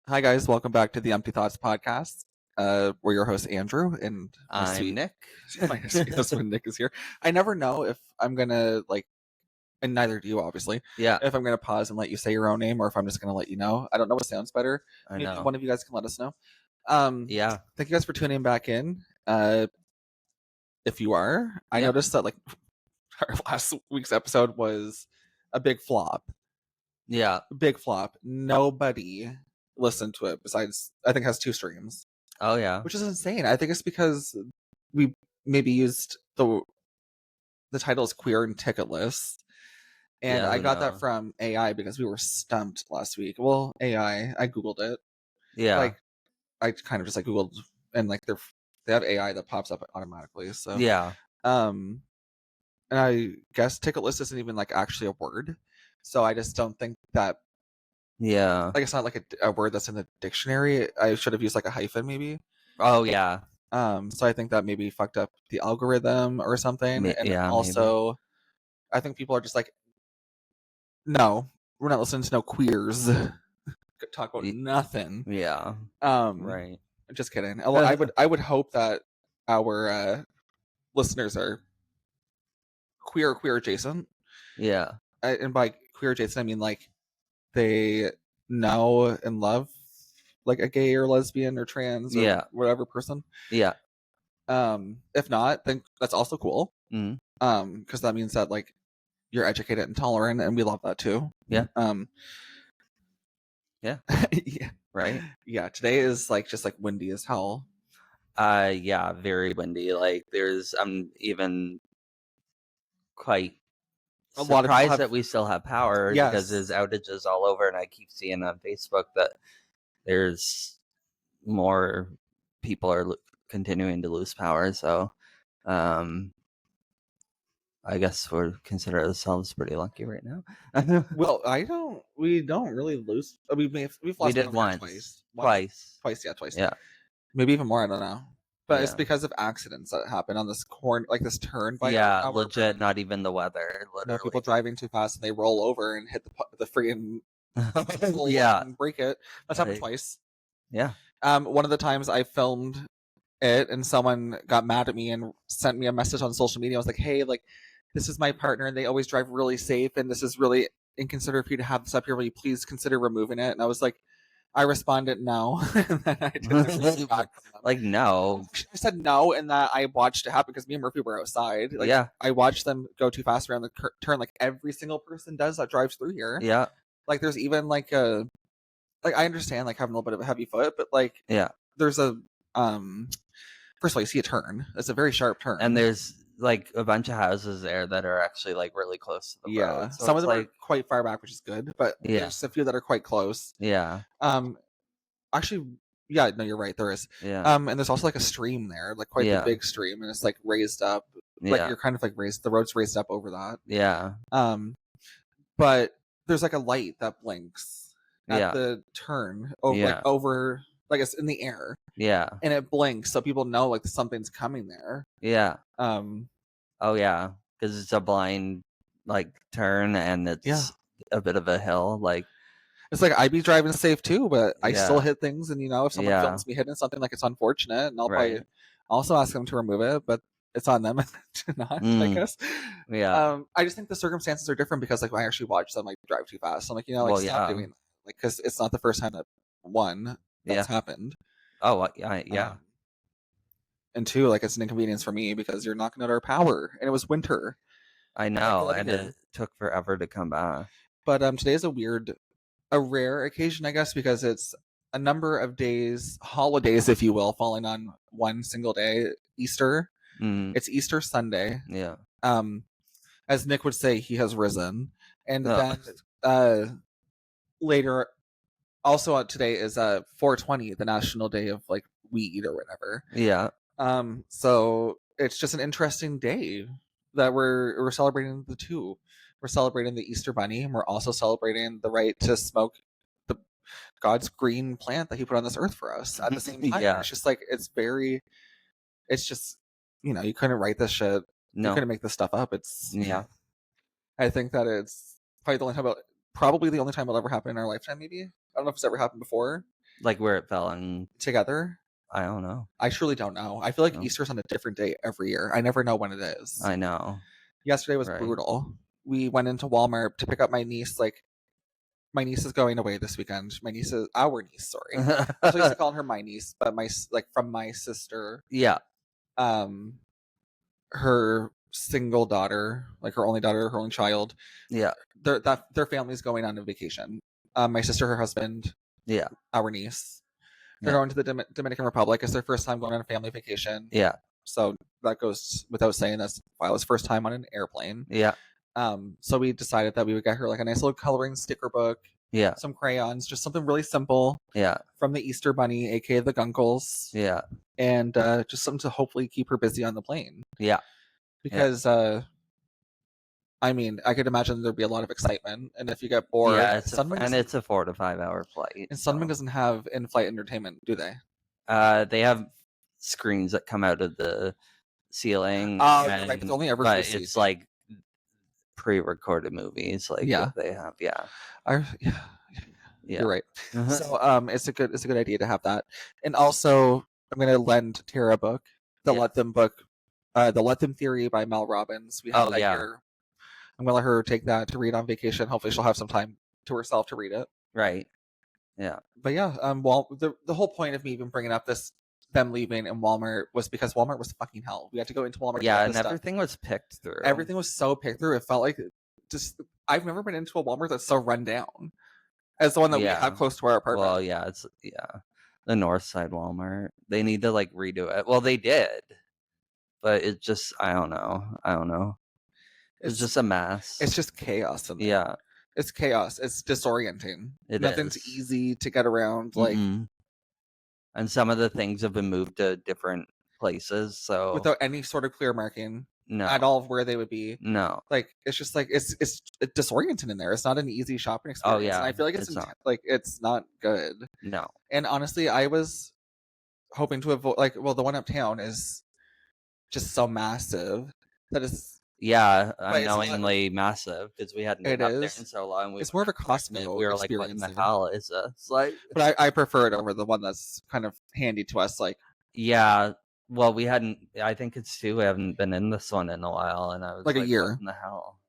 Hi guys, welcome back to the Empty Thoughts podcast. We're your host Andrew, and my I'm Nick. sweet husband Nick is here. I never know if I'm gonna and neither do you obviously. Yeah, If I'm gonna pause and let you say your own name, or if I'm just gonna let you know. I don't know what sounds better. I Maybe know. one of you guys can let us know. Yeah, Thank you guys for tuning back in. If you are, I yeah, noticed that our last week's episode was a big flop. yeah. Big flop. Nobody listened to it besides I think it has 2 streams. Oh, yeah. Which is insane. I think it's because we maybe used the title is queer and ticketless. And Yeah, I who got that knows? from AI because we were stumped last week. Well, AI, I Googled it. Yeah, Like I kind of just Googled and they have AI that pops up automatically. So yeah, um and I guess ticketless isn't even actually a word. So I just don't think that yeah. it's not a word that's in the dictionary. I should have used a hyphen maybe. Oh, yeah. So I think that maybe fucked up the algorithm or something. And Yeah, maybe. also, I think people are just no, we're not listening to no queers talk about Y- nothing. Yeah, Um, right. just kidding. Well, I would hope that our listeners are queer adjacent. Yeah, And by queer adjacent, I mean they know and love a gay or lesbian or trans or yeah, whatever person. yeah. If not, then that's also cool. Mm, Because that means that you're educated and tolerant, and we love that too. yeah, Um, yeah, yeah, right. yeah. Today is just windy as hell. Yeah, very windy. I'm even quite A lot of people surprised have that we still have power because there's yes, outages all over, and I keep seeing on Facebook that there's more people are continuing to lose power. So, um, I guess we're consider ourselves pretty lucky right now. Well, we don't really lose. We've We lost did power once, once, twice. twice, yeah, twice, Yeah, maybe even more. I don't know, but it's yeah, because of accidents that happen on this this turn by yeah. our Legit, not even the weather. no people Literally. driving too fast and they roll over and hit the freaking pole Yeah, and break it. That's happened like, twice. yeah, One of the times I filmed it and someone got mad at me and sent me a message on social media. I was like, hey, this is my partner and they always drive really safe and this is really inconsiderate for you to have this up here. Will you please consider removing it? And I responded no. And then I didn't hear back from them. like no. I said no, and that I watched it happen because me and Murphy were outside. Yeah, I watched them go too fast around the turn, like every single person does that drives through here. yeah, There's even I understand having a little bit of a heavy foot, but yeah. there's a first of all, you see a turn. It's a very sharp turn. And there's a bunch of houses there that are actually really close to the Yeah, road. So some of it's them are quite far back, which is good, but yeah, there's a few that are quite close. yeah, Actually, yeah, no, you're right. There is. yeah, And there's also a stream there, quite the yeah, big stream, and it's raised up. yeah, You're kind of raised. The road's raised up over that. yeah, But there's a light that blinks at yeah, the turn over yeah, over it's in the air yeah, and it blinks so people know something's coming there. yeah. Um, Oh yeah, because it's a blind turn and yeah. it's a bit of a hill. It's I'd be driving safe too, but I still Yeah, hit things, and if someone yeah, films me hitting something, it's unfortunate, and I'll probably right. also ask them to remove it, but it's on them to not, I Mm, guess. yeah. I just think the circumstances are different because I actually watched them drive too fast. I'm Well, stop yeah, doing that, because it's not the first time that one that's yeah. happened. Oh, yeah, yeah, Um, and two, it's an inconvenience for me because you're knocking out our power, and it was winter. I I like to know, live and here, it took forever to come back. but today's a rare occasion, I guess, because it's a number of days, holidays, if you will, falling on one single day, Easter. Mm, It's Easter Sunday. yeah. Um, as Nick would say, he has risen. And Oh, then uh, later, also today is 420, the National Day of weed or whatever. yeah, So it's just an interesting day that we're celebrating the two. We're celebrating the Easter Bunny, and we're also celebrating the right to smoke the God's green plant that He put on this earth for us at the same time. yeah. It's just it's just you couldn't write this shit. You No, couldn't make this stuff up. It's yeah, I think that it's probably the only time it'll ever happen in our lifetime. Maybe I don't know if it's ever happened before. Like where it fell in, together. I don't know. I truly don't know. I feel like No. Easter's on a different day every year. I never know when it is. I know. Yesterday was Right. brutal. We went into Walmart to pick up my niece. Like, my niece is going away this weekend. Our niece, sorry. I used to call her my niece, but from my sister. Yeah. Um, her single daughter, like her only daughter, her only child. Yeah. Their family's going on a vacation. My sister, her husband, Yeah. our niece, they're Yeah. going to the Dominican Republic. It's their first time going on a family vacation. Yeah. So that goes without saying. That's Violet's first time on an airplane. Yeah. So we decided that we would get her like a nice little coloring sticker book, Yeah. some crayons, just something really simple Yeah. from the Easter Bunny, aka the Gunkles, Yeah. and just something to hopefully keep her busy on the plane. Yeah. Because I mean, I could imagine there'd be a lot of excitement, and if you get bored, Yeah, it's a 4 to 5 hour flight. and Sunman doesn't have in-flight entertainment, do they? They have screens that come out of the ceiling. Oh, you're right. It's only ever for but safety. it's like pre-recorded movies, like Yeah. what they have. Yeah. Yeah. Yeah. You're right. So it's a good idea to have that. And also I'm gonna lend Tara a book, the Yeah. Let Them book, the Let Them Theory by Mel Robbins. We have Oh, that yeah. here. I'm gonna let her take that to read on vacation. Hopefully she'll have some time to herself to read it. Right. Yeah. But yeah, well, the whole point of me even bringing up them leaving in Walmart was because Walmart was fucking hell. We had to go into Walmart. Yeah, to get and this stuff. everything was picked through. Everything was so picked through. It felt like just I've never been into a Walmart that's so run down as the one that we Yeah. have close to our apartment. Well, yeah, it's the North Side Walmart. They need to like redo it. Well, they did, but it just I don't know. It's just a mess. It's just chaos in there. Yeah. It's chaos. It's disorienting. Nothing's is. easy to get around. Like, and some of the things have been moved to different places, so without any sort of clear marking no, at all of where they would be. no. Like, it's just like it's disorienting in there. It's not an easy shopping experience. Oh yeah, and I feel like it's not good. No. And honestly, I was hoping to avoid the one uptown is just so massive that it's unknowingly massive because we hadn't been up there in so long. It's more of a Costco we were like, what experience. the hell is this? Like, but I prefer it over the one that's kind of handy to us. Like, yeah. Well, we hadn't. I think it's too. We haven't been in this one in a while, and I was like a year. What in the hell?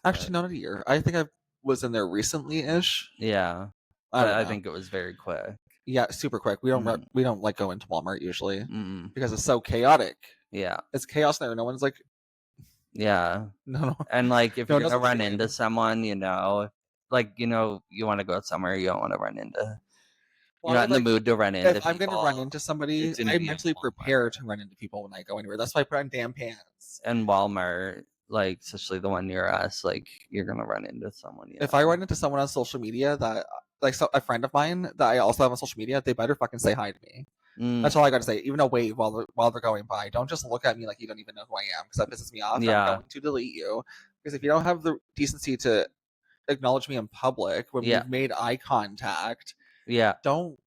Actually, not a year. I think I was in there recently-ish. Yeah, I think it was very quick. Yeah, super quick. We don't like go into Walmart usually because it's so chaotic. Yeah, it's chaos there. No one's like, yeah, no. And like, if you're gonna run into someone, like you want to go somewhere, you don't want to run into. You're not in the mood to run into. If I'm gonna run into somebody, I'm mentally prepared to run into people when I go anywhere. That's why I put on damn pants. And Walmart, like especially the one near us, like you're gonna run into someone. If I run into someone on social media that, like, a friend of mine that I also have on social media, they better fucking say hi to me. That's all I gotta say. Even a wave while they're going by. Don't just look at me like you don't even know who I am, because that pisses me off. Yeah. I'm going to delete you because if you don't have the decency to acknowledge me in public when we've made eye contact, don't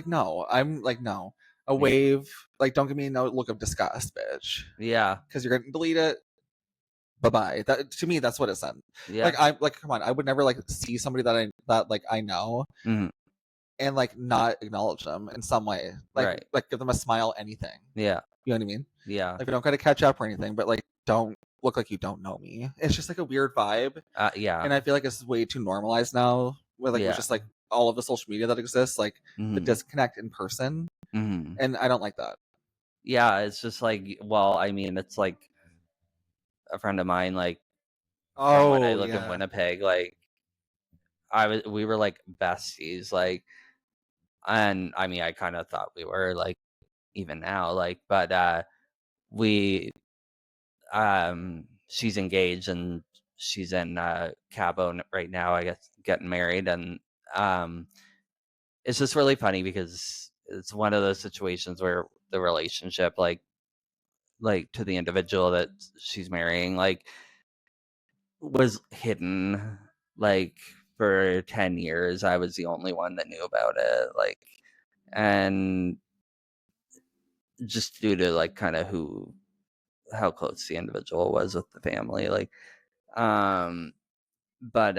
no. I'm like no. A wave, like don't give me no look of disgust, bitch. Yeah, because you're gonna delete it. Bye-bye. That to me, that's what it said. Yeah. Come on. I would never see somebody that I know and not acknowledge them in some way. Like give them a smile, anything. Yeah. You know what I mean? Yeah. Like we don't gotta catch up or anything, but don't look like you don't know me. It's just a weird vibe. Yeah. And I feel like it's way too normalized now with with just all of the social media that exists, the disconnect in person. And I don't like that. Yeah, it's just it's like a friend of mine, from when I lived in Winnipeg, we were like besties, and I mean I kind of thought we were even now, but we she's engaged and she's in Cabo right now, I guess, getting married, and it's just really funny because it's one of those situations where the relationship to the individual that she's marrying was hidden for 10 years. I was the only one that knew about it, and just due to kind of how close the individual was with the family, but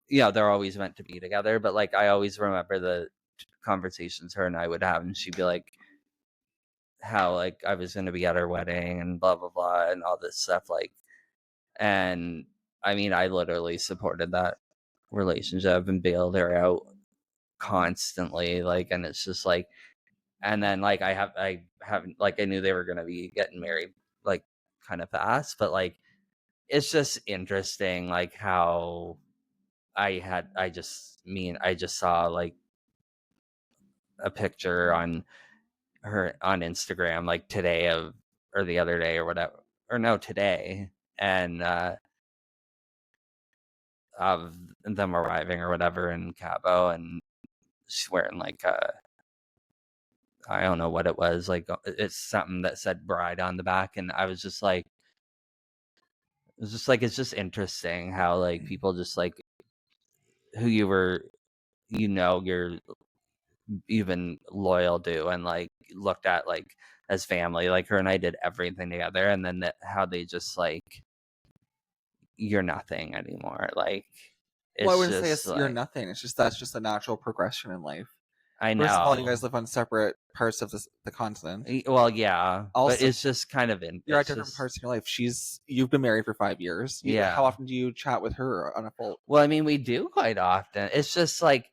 they're always meant to be together, but I always remember the conversations her and I would have, and she'd be like, how like I was gonna be at her wedding and blah blah blah and all this stuff, like, and I mean, I literally supported that relationship and bailed her out constantly, like, and it's just like, and then like I haven't, like, I knew they were gonna be getting married like kind of fast, but like it's just interesting like how I just saw like a picture on her on Instagram like today of, or the other day or whatever, or no, today, and of them arriving or whatever in Cabo, and she's wearing like a, I don't know what it was, like it's something that said bride on the back, and I was just like, it's just like, it's just interesting how like people just like who you were, you're even loyal to and like looked at like as family, like her and I did everything together, and then how they just like, you're nothing anymore, like Well, I it's wouldn't say just you're like, nothing. It's just that's just a natural progression in life. I First of all, you guys know. live on separate parts of the continent. Well, yeah, but Also, it's just kind of you're at it's different just, parts in your life. You've been married for 5 years. How yeah. often do you chat with her on a full? Well, I mean, we do quite often. It's just like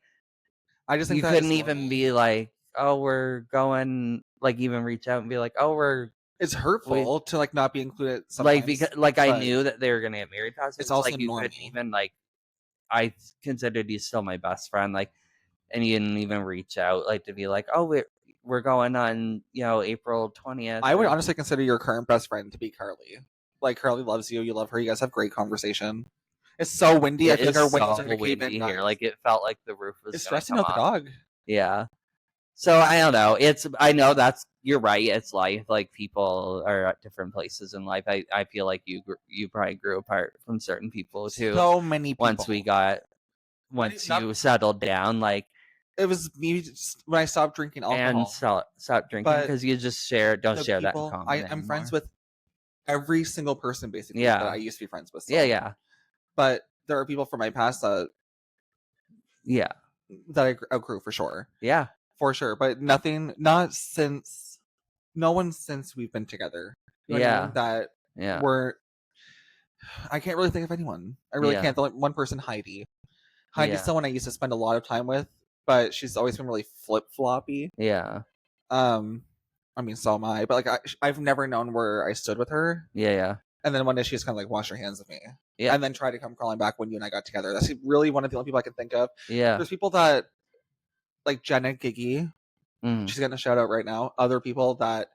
I just think you that is couldn't even normal. be like, oh, we're going, like even reach out and be like, oh, It's we hurtful to like not be included like, sometimes, because like I but knew that they were gonna get married fast. it's It's also like you couldn't normal. even like, I considered you still my best friend, like, and you didn't even reach out like to be like, oh, we're going on, April 20th I would or honestly consider your current best friend to be Carly. Like Carly loves you, you love her, you guys have great conversation. It's so windy. I it feel like is our windows so are gonna cave in, windy here. guys. Like it felt like the roof was It's gonna stressing come out the off. dog. Yeah. So I don't know. I know you're right. It's life. Like people are at different places in life. I feel like you probably grew apart from certain people too. So many people. Once you settled down, like, It was me when I stopped drinking and alcohol. stop drinking But because you just don't the share that in people common I'm friends anymore. with every single person basically that I Yeah. used to be friends with Yeah. still. Yeah. But there are people from my past Yeah. that I outgrew for sure. Yeah. For sure. But not since no one since we've been together. You know what I Yeah. mean? That Yeah. I can't really think of anyone. I really Yeah. can't. The only one person, Heidi. Heidi's Yeah. someone I used to spend a lot of time with, but she's always been really flip floppy. Yeah. Um, I mean, so am I. But like, I've never known where I stood with her. Yeah. Yeah. And then one day she just kind of like washed her hands of me, Yeah. and then tried to come crawling back when you and I got together. That's really one of the only people I can think of. Yeah. There's people that like Jenna Giggy. Mm. She's getting a shout out right now. Other people that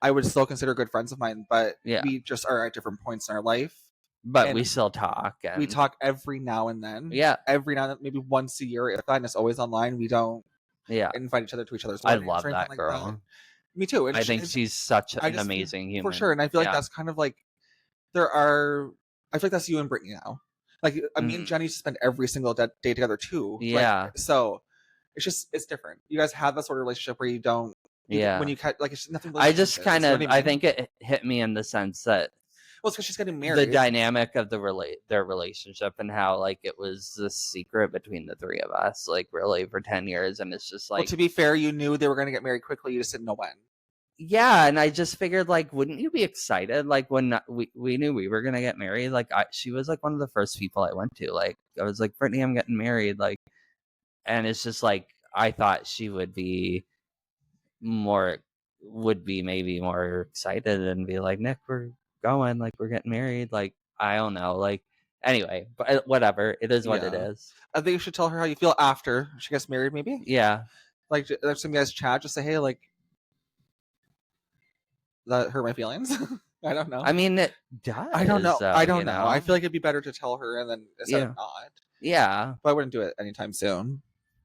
I would still consider good friends of mine, but Yeah. we just are at different points in our life. But And we still talk. we And talk every now and then. yeah. Every now and then, maybe once a year. If that, and it's always online. We don't Yeah. invite each other to each other's I weddings love or anything that like girl. that. Me too. I think she's such I an just amazing human. for sure, and I feel like Yeah. that's kind of like I feel like that's you and Brittany now. Like me and Mhm. Jenny spend every single day together too. Yeah. Like, so it's different. You guys have that sort of relationship where you don't. Yeah. When you catch like it's nothing. Really I just changes, kind you know of, what I I mean? think it hit me in the sense that Well, it's because she's getting the married. dynamic of their relationship and how like it was this secret between the three of us, like really for 10 years, and it's just Well, like, to be fair, you knew they were going to get married quickly. You just didn't know when. yeah, and I just figured, like, wouldn't you be excited, like, when we knew we were gonna get married? Like, she was like one of the first people I went to. Like, I was like, Brittany, I'm getting married, like, and it's just like I thought she more would be maybe more excited and be like, Nick, we're going, like, we're getting married, like, I don't know, like, anyway, but whatever, it is what it Yeah. is. I think you should tell her how you feel after she gets married, maybe. Yeah. Like, there's some guys chat, just say, hey, like, that hurt my feelings. I don't know. I mean, it does. I don't know. Though, I don't know. I feel like it'd be better to tell her and then instead of not. Yeah. But I wouldn't do it anytime soon.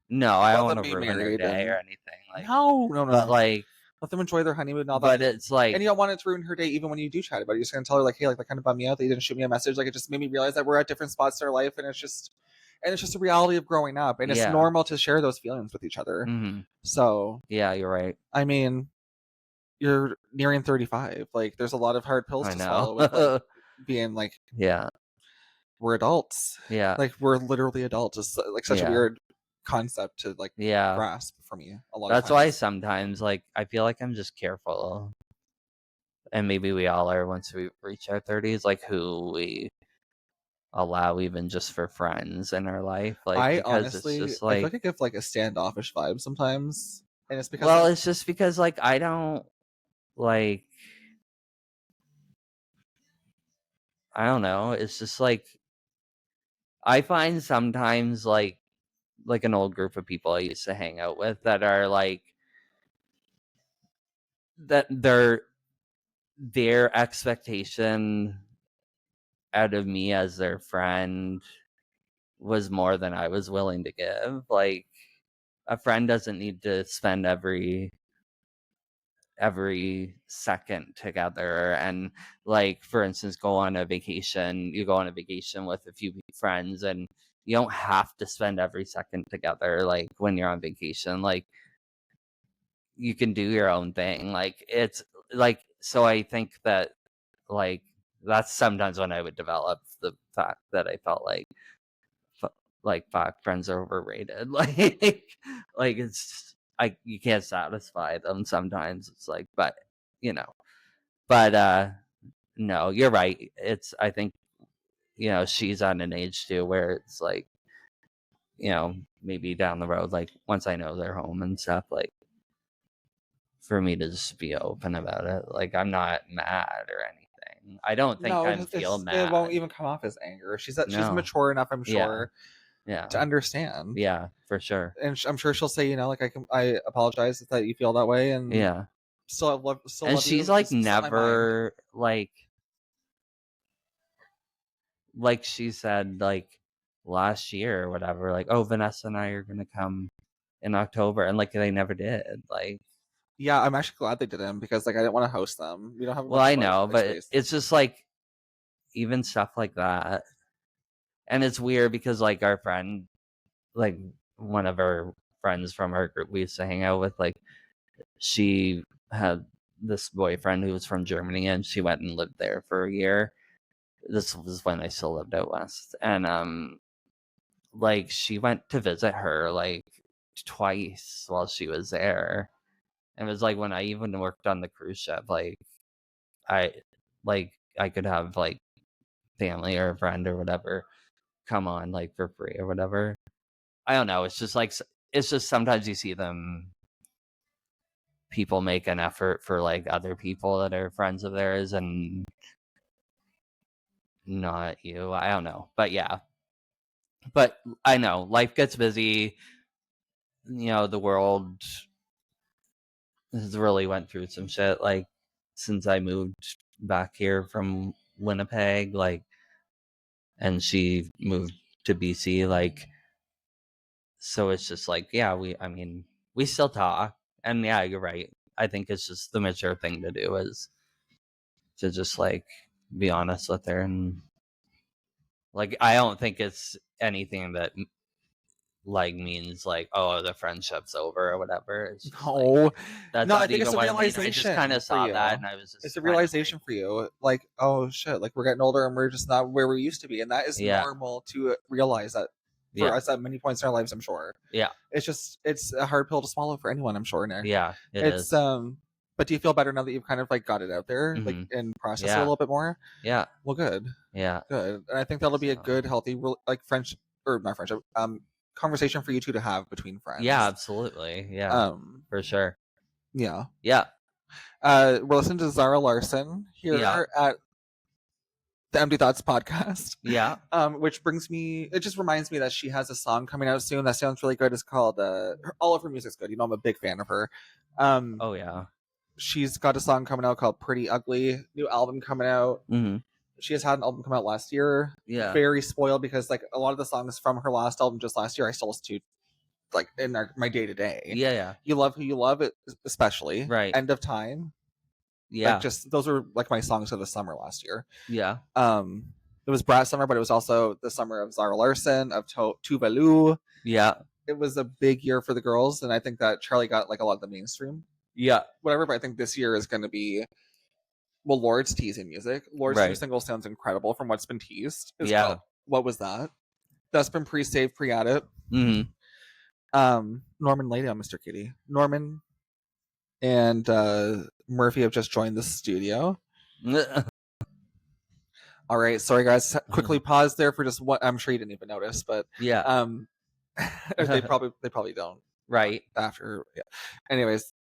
No, I don't Let want them to be ruin her married day or and anything. Like, no. but like, let them enjoy their honeymoon and all that. but it's like, and you don't want it to ruin her day even when you do chat about it. You're just gonna tell her like, hey, like that kind of bummed me out that you didn't shoot me a message. Like it just made me realize that we're at different spots in our life, and it's just a reality of growing up, and it's normal to share those feelings with each other. Mm-hmm. So yeah, you're right. I mean, you're nearing 35. Like, there's a lot of hard pills to swallow with like, being like, yeah, we're adults. yeah, Like we're literally adults. It's like such a weird concept to like Yeah. grasp for me a lot of That's why times. sometimes, like, I feel like I'm just careful, and maybe we all are once we reach our 30s, like, who we allow even just for friends in our life, like, I because it's honestly, just I feel like, like I give like a standoffish vibe sometimes, and it's because well, like it's just because, like, I don't, like, I don't know, it's just like, I find sometimes, like an old group of people I used to hang out with that are like, that their expectation out of me as their friend was more than I was willing to give. Like, a friend doesn't need to spend every second together, and, like, for instance, go on a vacation. You go on a vacation with a few friends, and you don't have to spend every second together, like, when you're on vacation. Like, you can do your own thing. Like, it's like, so I think that, like, that's sometimes when I would develop the fact that I felt like, fu- like, fuck, friends are overrated. Like, it's, you can't satisfy them sometimes. It's like, but, you know, but, no, you're right. I think, she's on an age too where it's like, maybe down the road, like, once I know they're home and stuff, like, for me to just be open about it. Like, I'm not mad or anything. I don't think no, I'm feel it won't mad. even come off as anger. She's No. mature enough, I'm Yeah. sure, Yeah. to understand. Yeah, for sure. And I'm sure she'll say, like I apologize that you feel that way, and Yeah. still And love she's you, like just set my mind. never like she said, like, last year or whatever, like, oh, Vanessa and I are gonna come in October, and, like, they never did. Like, Yeah, I'm actually glad they didn't, because like I didn't want to host them. We don't have well, much I of a know, like but space. it's just like, even stuff like that. And it's weird because, like, our friend, like, one of our friends from our group we used to hang out with, like, she had this boyfriend who was from Germany, and she went and lived there for a year. This was when I still lived out west, and like, she went to visit her like twice while she was there. And it was like, when I even worked on the cruise ship, like, I I could have, like, family or a friend or whatever come on, like, for free or whatever. I don't know. It's just like, it's just sometimes you see people make an effort for, like, other people that are friends of theirs, and not you. I don't know. But yeah. But I know life gets busy. The world has really went through some shit, like, since I moved back here from Winnipeg, like, and she moved to BC, like, so it's just like, yeah, I mean, we still talk, and yeah, you're right. I think it's just the mature thing to do is to just, like, be honest with her, and, like, I don't think it's anything that, like, means like, oh, the friendship's over or whatever. It's just like, No, that's no, I not think even it's a what I mean. I just kind realization of for saw that, you. and I was It's just a kind of like, realization for you. Like, oh shit, like we're getting older and we're just not where we used to be, and that is yeah, normal to realize that for yeah, us at many points in our lives. I'm sure yeah, it's a hard pill to swallow for anyone. I'm sure, Nick. yeah, it It's is. but do you feel better now that you've kind of like got it out there, like, Mm-hmm. and processed it a Yeah, little bit more? yeah, Well, good, yeah. good, and I think that'll be a So, good, healthy, like friendship or not friendship, conversation for you two to have between yeah, friends. absolutely. Yeah, Um, for sure. yeah. Yeah, We're listening to Zara Larson yeah, here at the Empty Thoughts podcast. yeah. Which it just reminds me that she has a song coming out soon that sounds really good. It's called all of her music's good. I'm a big fan of her. Um, Oh yeah. she's got a song coming out called Pretty Ugly, new album coming out. Mm-hmm. She has had an album come out last year. Yeah, Very spoiled because like a lot of the songs from her last album just last year I still listen to like in my day to day. yeah, yeah. You Love Who You Love, it especially. Right. End of Time. Like, Yeah, just those were like my songs of the summer last year. yeah, Um, it was Brat Summer, but it was also the summer of Zara Larson, of Tuvalu. yeah, It was a big year for the girls, and I think that Charlie got like a lot of the mainstream, yeah. whatever. But I think this year is going to be, well, Lord's teasing music. Lord's new Right. single sounds incredible from what's been teased. Is Yeah. called What Was That? That's been pre-saved, pre-added. Mm-hmm. Norman lay down, Mr. Kitty. Norman and Murphy have just joined the studio. All right, sorry guys. Quickly pause there for just what I'm sure you didn't even notice, but Yeah. they probably don't. Right. After, yeah. Anyways,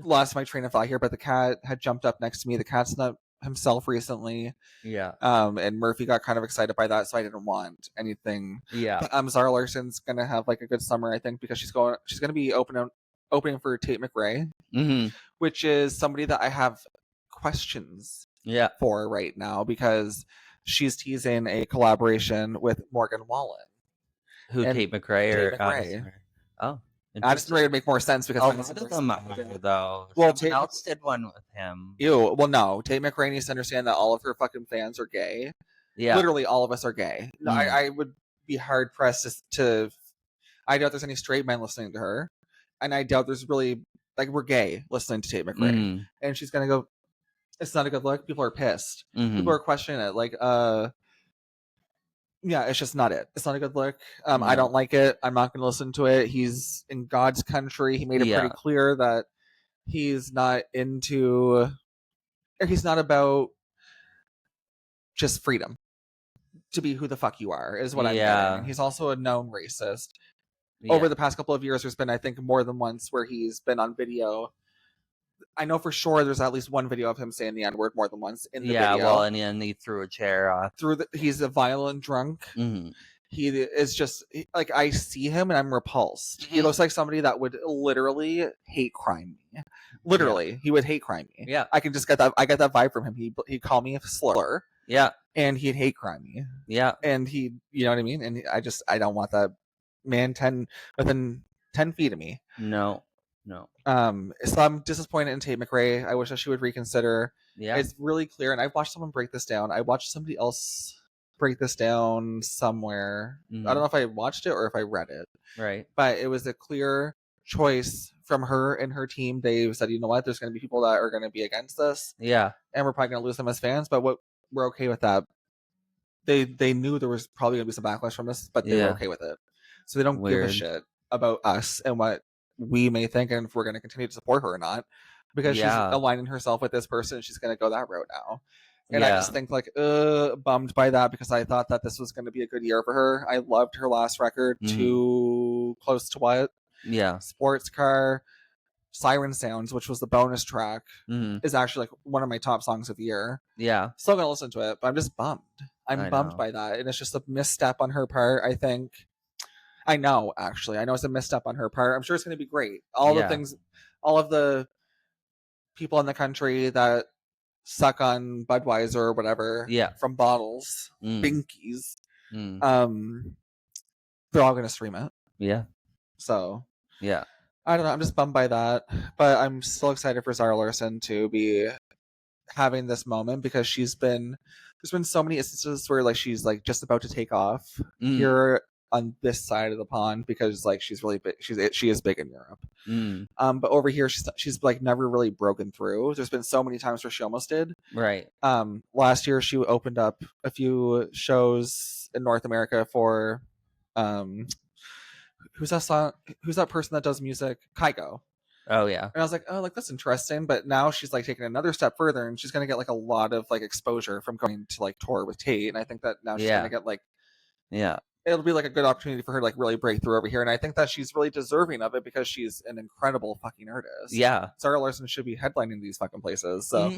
lost my train of thought here, but the cat had jumped up next to me. The cat's not himself recently. Yeah. And Murphy got kind of excited by that, so I didn't want anything. Yeah. But Zara Larson's gonna have like a good summer, I think, because she's gonna be opening for Tate McRae, which is somebody that I have questions for right now because she's teasing a collaboration with Morgan Wallen. Who, Tate McRae or Addison Rae? Oh, Addison Rae would make more sense because both of them are, though. Well, Someone else did one with him. Ew. Well, no. Tate McRae needs to understand that all of her fucking fans are gay. Yeah. Literally, all of us are gay. No, I would be hard pressed to. I doubt there's any straight men listening to her, and I doubt there's really we're gay listening to Tate McRae, and she's gonna go. It's not a good look. People are pissed. People are questioning it. Yeah, it's just not it. It's not a good look. No. I don't like it. I'm not going to listen to it. He's in God's country. He made it pretty clear that he's not about just freedom to be who the fuck you are, is what I'm getting. And he's also a known racist. Over the past couple of years, there's been, I think, more than once where he's been on video. I know for sure there's at least one video of him saying the N-word more than once in the video. Yeah, well, and then he threw a chair off. He's a violent drunk. He is just, I see him and I'm repulsed. He looks like somebody that would literally hate crime me. Literally, he would hate crime me. Yeah. I can just get that. I get that vibe from him. He'd call me a slur. Yeah. And he'd hate crime me. Yeah. And you know what I mean? And I don't want that man within 10 feet of me. No. So I'm disappointed in Tate McRae. I wish that she would reconsider. Yeah. It's really clear, and I've watched someone break this down. I watched somebody else break this down somewhere. I don't know if I watched it or if I read it. Right. But it was a clear choice from her and her team. They said, you know what, there's going to be people that are going to be against this. Yeah. And we're probably going to lose them as fans, but we're okay with that. They knew there was probably going to be some backlash from this, but they were okay with it. So they don't give a shit about us and what we may think and if we're going to continue to support her or not, because she's aligning herself with this person. She's going to go that route now. And I just think bummed by that because I thought that this was going to be a good year for her. I loved her last record, Too Close to What? Yeah. Sports Car. Siren Sounds, which was the bonus track, is actually one of my top songs of the year. Yeah. Still going to listen to it, but I'm just bummed. I'm bummed by that. And it's just a misstep on her part, I think. I know it's a misstep on her part. I'm sure it's going to be great. All of the people in the country that suck on Budweiser or whatever from bottles, binkies, they're all going to stream it. Yeah. So, yeah. I don't know. I'm just bummed by that. But I'm still excited for Zara Larsson to be having this moment because there's been so many instances where she's just about to take off here on this side of the pond because she's really big. She is big in Europe. But over here she's never really broken through. There's been so many times where she almost did. Right. Last year she opened up a few shows in North America for who's that person that does music? Kygo. Oh yeah. And I was like, oh, that's interesting. But now she's taking another step further and she's gonna get a lot of exposure from going to tour with Tate. And I think that now she's gonna get it'll be a good opportunity for her to really break through over here. And I think that she's really deserving of it because she's an incredible fucking artist. Yeah. Zara Larsson should be headlining these fucking places. So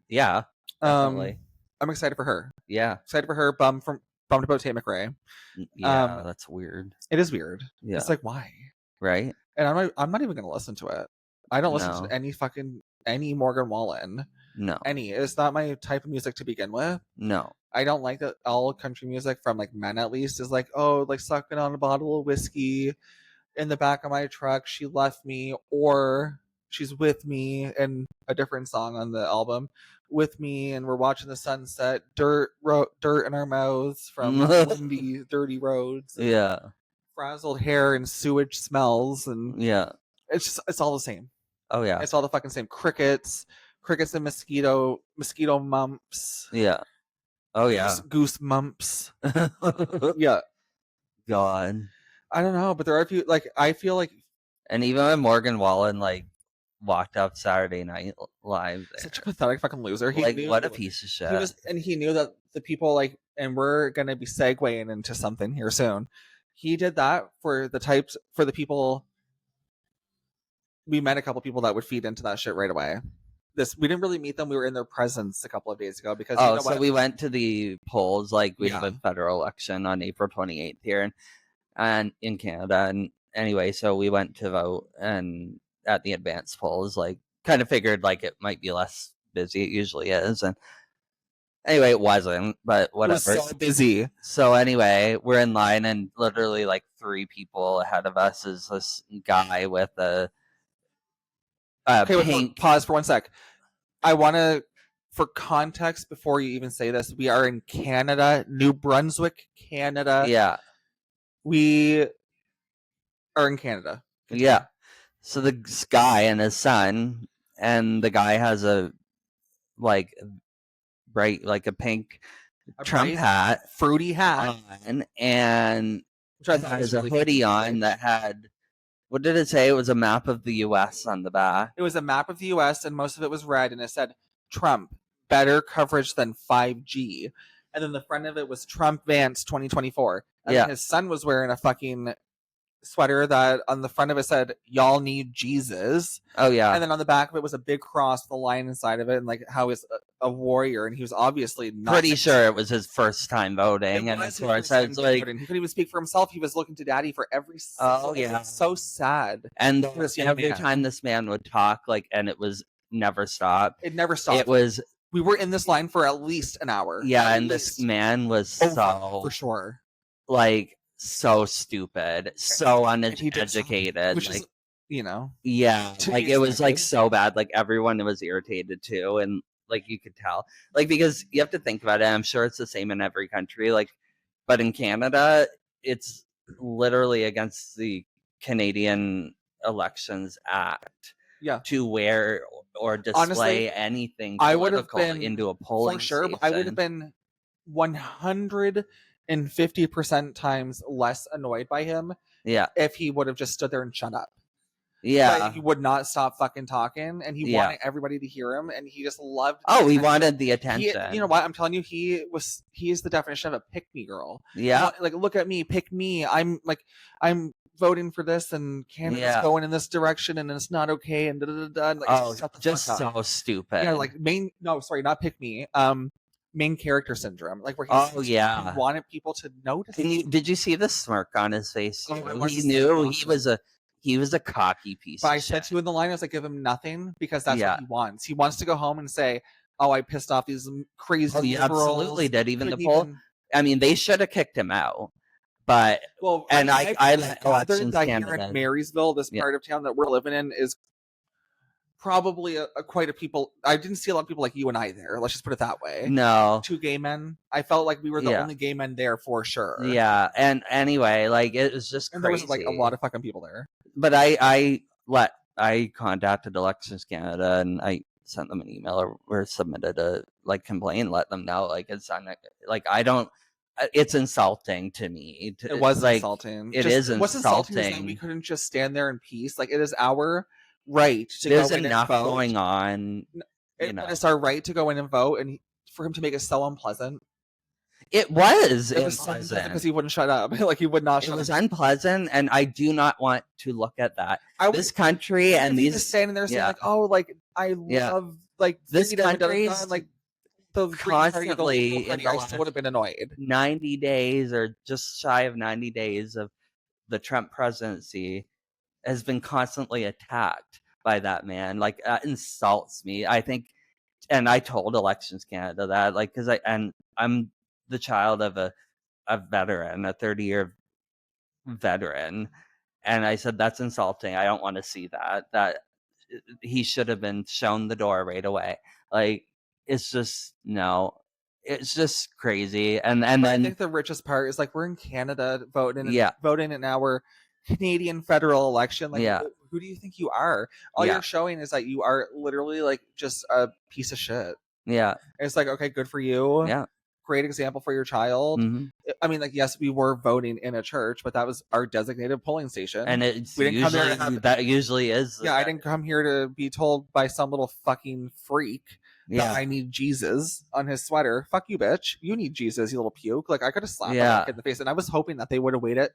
yeah. Definitely. I'm excited for her. Yeah. Excited for her. Bummed about Tate McRae. Yeah, that's weird. It is weird. Yeah. It's why? Right. And I'm not even gonna listen to it. I don't listen to any Morgan Wallen. No. It's not my type of music to begin with. No. I don't like that all country music from men at least is sucking on a bottle of whiskey in the back of my truck. She left me, or she's with me in a different song on the album. With me, and we're watching the sunset. Dirt in our mouths from windy, dirty roads. Yeah. Frazzled hair and sewage smells, and it's all the same. Oh yeah, it's all the fucking same. Crickets and mosquito mumps. Yeah. Oh yeah. Goose mumps. Yeah. God. I don't know, but there are a few, like, I feel like And even when Morgan Wallen like walked up Saturday Night Live such a there, pathetic fucking loser. He like what a knew piece of he shit. was, and he knew that the people like, and we're gonna be segueing into something here soon. He did that for the people. We met a couple people that would feed into that shit right away. We didn't really meet them. We were in their presence a couple of days ago because you Oh, know so what? we went to the polls. Like we have Yeah. a federal election on April 28th here, and in Canada. And anyway, so we went to vote, and at the advanced polls, like kind of figured like it might be less busy. It usually is, and anyway, it wasn't, but It was whatever. so busy. So anyway, we're in line, and literally like 3 people ahead of us is this guy with a Okay, wait, pink. pause for one sec. I want to, for context, before you even say this, we are in Canada, New Brunswick, Canada. Yeah, We are in Canada. Continue. yeah. So the guy and his son, and the guy has a like bright, like a pink A Trump bright, hat fruity hat, on, and which I thought was has a really hoodie on fantastic. that had, what did it say? It was a map of the U.S. on the back. It was a map of the U.S. and most of it was red, and it said Trump better coverage than 5G. And then the front of it was Trump Vance 2024. And Yeah. then his son was wearing a fucking sweater that on the front of it said "Y'all need Jesus," Oh yeah. and then on the back of it was a big cross with a lion inside of it, and like how he's a warrior, and he was obviously not. Pretty sure it was his first time voting, and of was his course, first I time was like, voting. He couldn't even speak for himself. He was looking to Daddy for every. oh yeah, It's so sad. and this young every man. time this man would talk, like, and it was never stopped. It never stopped. It was. We were in this line for at least an hour. Yeah, at and least. this man was Oh, so for sure, like so stupid, so uneducated, which like, is, you know, yeah, to like be it was like expected. so bad. Like everyone was irritated too, and like you could tell, like, because you have to think about it. I'm sure it's the same in every country, like, but in Canada, it's literally against the Canadian Elections Act. Yeah. To wear or display Honestly, anything I would have political been into a polling for sure, but I would have station. been 150% times less annoyed by him Yeah, if he would have just stood there and shut up. yeah. But he would not stop fucking talking, and he Yeah. wanted everybody to hear him, and he just loved. Oh, he wanted the attention. You know what? I'm telling you, he is the definition of a pick me girl. Yeah. Like, look at me, pick me. I'm voting for this, and Canada's Yeah. going in this direction, and it's not okay, and da da da. And like, Oh, shut the just fuck up. so stupid. Yeah, like not pick me. Main character syndrome, like where he wanted people to notice. Did you see the smirk on his face? Oh, he knew he was a cocky piece. But of I shit. said to you in the line, I was like, give him nothing because that's what he wants. He wants to go home and say, "Oh, I pissed off these crazy." Oh, you liberals. absolutely did. Even the poll. I mean, they should have kicked him out. But and I Elections Canada here in Marysville, this part of town that we're living in, is probably quite a people. I didn't see a lot of people like you and I there. Let's just put it that way. No, 2 gay men. I felt like we were the only gay men there for sure. Yeah, and anyway, like it was just and crazy. there was like a lot of fucking people there. But I contacted Elections Canada, and I sent them an email or submitted a like complaint, let them know like it's like I don't. It's insulting to me. It was like, insulting. It is insulting. What's insulting is that we couldn't just stand there in peace. Like, it is our right to There's go in enough and vote. going on. But it's our right to go in and vote, and for him to make it so unpleasant. It was unpleasant because he wouldn't shut up. Like, he would not shut up. It was unpleasant, and I do not want to look at that. This country and these just standing there saying like, "Oh, like I love like this country," like the constantly. I still would have been annoyed. 90 days or just shy of 90 days of the Trump presidency has been constantly attacked by that man. Like, that insults me. I think, and I told Elections Canada that, like, because I'm the child of a veteran, a 30-year veteran, and I said that's insulting. I don't want to see that. That he should have been shown the door right away. Like, it's just no. It's just crazy. And then I think the richest part is like we're in Canada voting in our Canadian federal election. Like, who do you think you are? All you're showing is that you are literally like just a piece of shit. Yeah. It's like, okay, good for you. Yeah. great example for your child. Mhm. I mean, like, yes, we were voting in a church, but that was our designated polling station. And it's we didn't come there usually to have, that usually is yeah, I didn't come here to be told by some little fucking freak yeah. that I need Jesus on his sweater. Fuck you, bitch. You need Jesus, you little puke. Like, I could have slapped Yeah. that kid in the face. And I was hoping that they would have waited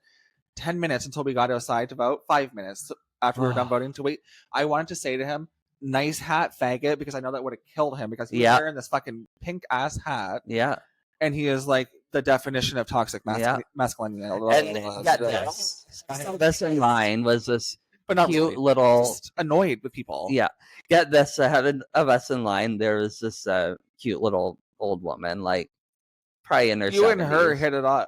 10 minutes until we got outside to vote, 5 minutes after we were done voting to wait. I wanted to say to him, nice hat, faggot, because I know that would have killed him because he was Yeah. wearing this fucking pink ass hat. Yeah. And he is like the definition of toxic masculinity. And get this. This in line was this But not cute really. little Just annoyed with people. Yeah. Get this, ahead of us in line, there was this cute little old woman, like probably in her You 70s. and her hit it off.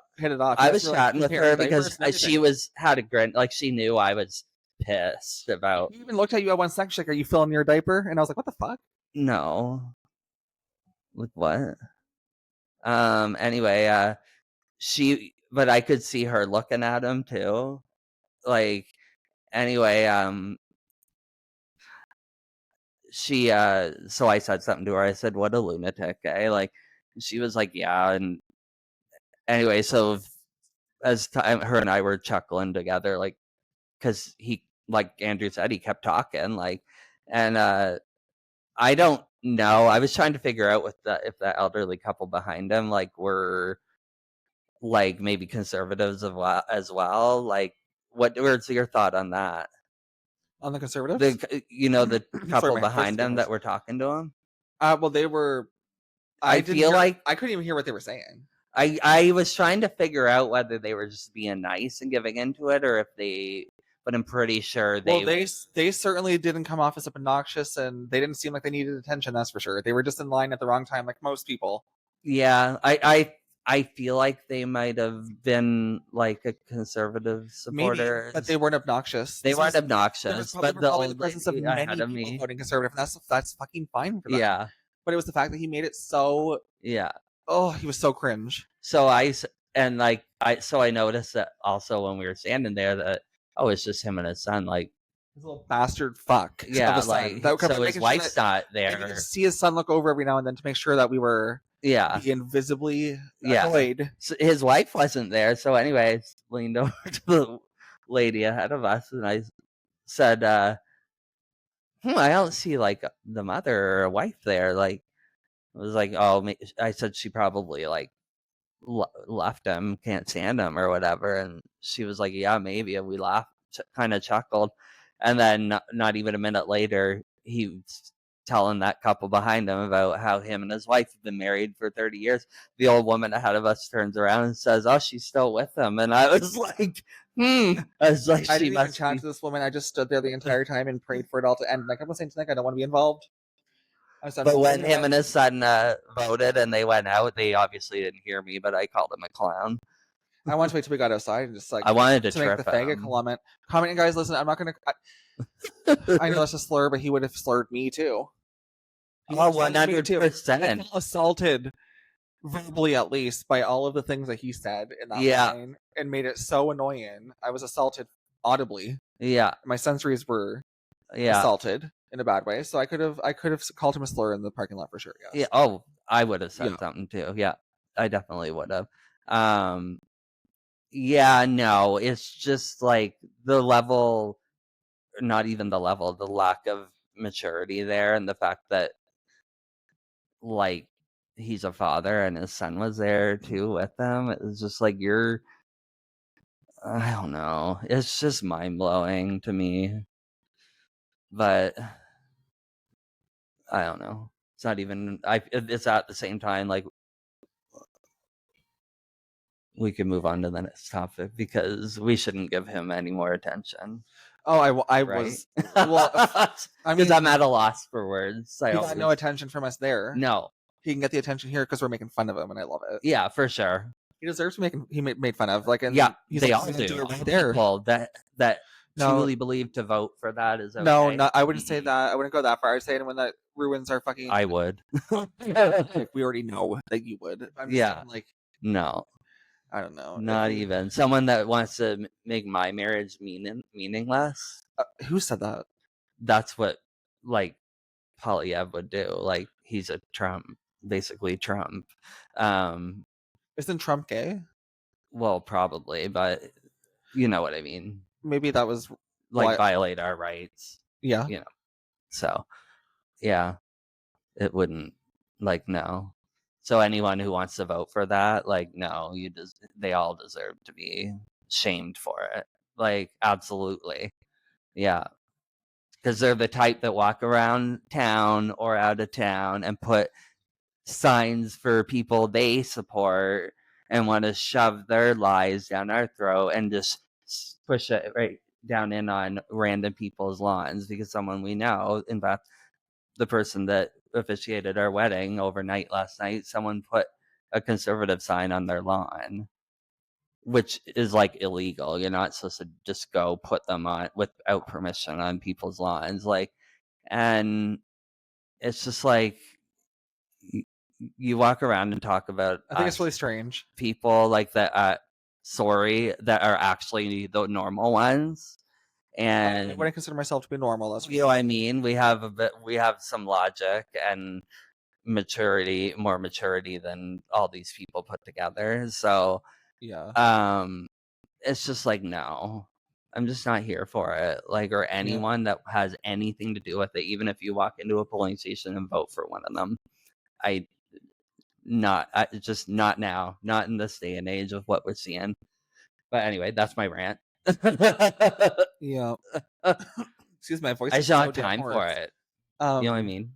I was chatting with her because she had a grin, like she knew I was pissed about. She even looked at you at one second. She's like, "Are you filling your diaper?" And I was like, "What the fuck?" No. Like what? Anyway, but I could see her looking at him too. Like, anyway, she so I said something to her. I said, "What a lunatic, eh?" Like, she was like, "Yeah." And anyway, so as time, her and I were chuckling together, like, because he, like Andrew said, he kept talking, like, and I don't know. I was trying to figure out if the elderly couple behind him, like, were like maybe conservatives as well. Like, what's your thought on that? On the conservatives, The couple Sorry, behind him that were talking to him. well, they were. I feel like I couldn't even hear what they were saying. I was trying to figure out whether they were just being nice and giving into it, or if they. But I'm pretty sure they. Well, they certainly didn't come off as obnoxious, and they didn't seem like they needed attention. That's for sure. They were just in line at the wrong time, like most people. Yeah, I feel like they might have been like a conservative supporter, but they weren't obnoxious. They weren't obnoxious, but the presence of many people voting conservative, and that's fucking fine for them. Yeah, but it was the fact that he made it so. Yeah. Oh, he was so cringe. So I noticed that also when we were standing there that it's just him and his son, like his little bastard fuck. Yeah, like so his wife's not there. You could see his son look over every now and then to make sure that we were being visibly annoyed. So his wife wasn't there. So anyway, I leaned over to the lady ahead of us and I said, I don't see like the mother or a wife there. Like, I was like, I said she probably like left him, can't stand him or whatever. And she was like, yeah, maybe. And we laughed, kind of chuckled. And then not even a minute later, he was telling that couple behind him about how him and his wife have been married for 30 years. The old woman ahead of us turns around and says, oh, she's still with him. And I was like, I was like, I didn't even chat to this woman. I just stood there the entire time and prayed for it all to end. Like, I was saying tonight, I don't want to be involved. But when him and his son voted and they went out, they obviously didn't hear me, but I called him a clown. I wanted to wait till we got outside and just like I wanted to make the faggot comment. Commenting, guys, listen, I'm not gonna. I know it's a slur, but he would have slurred me too. 100%. Assaulted verbally, at least, by all of the things that he said in that line, and made it so annoying. I was assaulted audibly. Yeah, my sensories were assaulted in a bad way, so I could have called him a slur in the parking lot for sure. Yes. Yeah. Oh, I would have said something too. Yeah, I definitely would have. Yeah, no, it's just like the level, not even the level, the lack of maturity there, and the fact that like he's a father and his son was there too with them. It was just like I don't know. It's just mind blowing to me. But I don't know. It's not even. It's at the same time like we can move on to the next topic because we shouldn't give him any more attention. Oh, I was. Well, I mean, I'm at a loss for words. He got no attention from us there. No, he can get the attention here because we're making fun of him, and I love it. Yeah, for sure. He deserves he made fun of. Like, and he's they all do. Right there. People that truly believe to vote for that is okay. No, I wouldn't say that. I wouldn't go that far. I'd say anyone that ruins our fucking. I would. We already know that you would. I'm just saying, like, no. I don't know. Not even someone that wants to make my marriage meaningless. Who said that? That's what like Polyev would do. Like, he's a Trump basically Trump. Um, Isn't Trump gay? well, probably, but you know what I mean. Maybe that was Like why. violate our rights, Yeah. you know. So yeah, it wouldn't, like, no. So anyone who wants to vote for that, like, no, they all deserve to be shamed for it. Like, absolutely. Yeah. Because they're the type that walk around town or out of town and put signs for people they support and want to shove their lies down our throat and just push it right down in on random people's lawns because someone we know, in fact, the person that officiated our wedding overnight last night, someone put a conservative sign on their lawn, which is like illegal. You're not supposed to just go put them on without permission on people's lawns. Like, and it's just like y- you walk around and talk about I think it's really us strange. people like that. Sorry, that are actually the normal ones, I and wouldn't consider myself to be normal. That's you know what I mean. We have some logic and more maturity than all these people put together. So, yeah. um, it's just like, no, I'm just not here for it. Like, or anyone that has anything to do with it, even if you walk into a polling station and vote for one of them, just not now, not in this day and age of what we're seeing. But anyway, that's my rant. Yeah. Excuse my voice I is just don't so have damn time for hoarse. it. You know what I mean?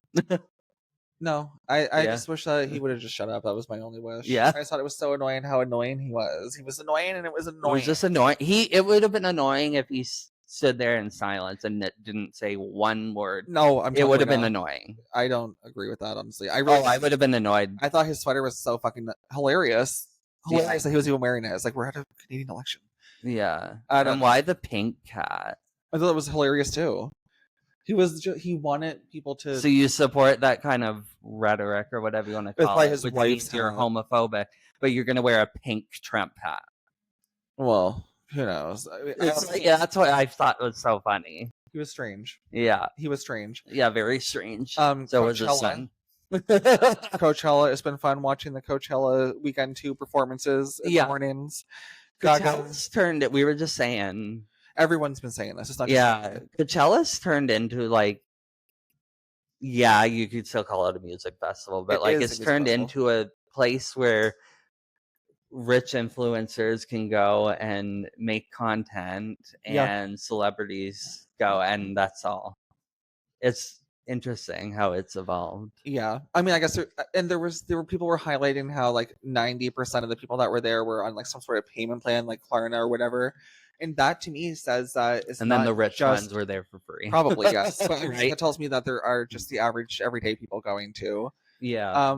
No, I Yeah. just wish that he would have just shut up. That was my only wish. Yeah. I just thought it was so annoying how annoying he was. He was annoying, and it was It annoying. was just annoying. It would have been annoying if he stood there in silence and didn't say one word. No, I'm. It would have totally been not. annoying. I don't agree with that. Honestly, I would have been annoyed. I thought his sweater was so fucking hilarious. Hilarious that he was even wearing it. It's like we're at a Canadian election. Yeah. I don't And know. why the pink cat? I thought it was hilarious too. He wanted people to. So you support that kind of rhetoric or whatever you want to It's call like it, his which wife's means you're hat. homophobic, but you're gonna wear a pink Trump hat. Well, who knows? That's what I thought was so funny. He was strange. Yeah. He was strange. Yeah, very strange. So was his Coachella. son. Coachella. It's been fun watching the Coachella weekend 2 performances in the mornings. Coachella's turned it. We were just saying. Everyone's been saying this. It's not just Coachella's turned into like, yeah, you could still call it a music festival, but like it's turned into a place where rich influencers can go and make content and celebrities go, and that's all. It's interesting how it's evolved. Yeah, I mean, I guess there were people were highlighting how like 90% of the people that were there were on like some sort of payment plan, like Klarna or whatever, and that to me says that it's and not then the rich just ones were there for free. probably yes, but Right? that tells me that there are just the average everyday people going to. Yeah.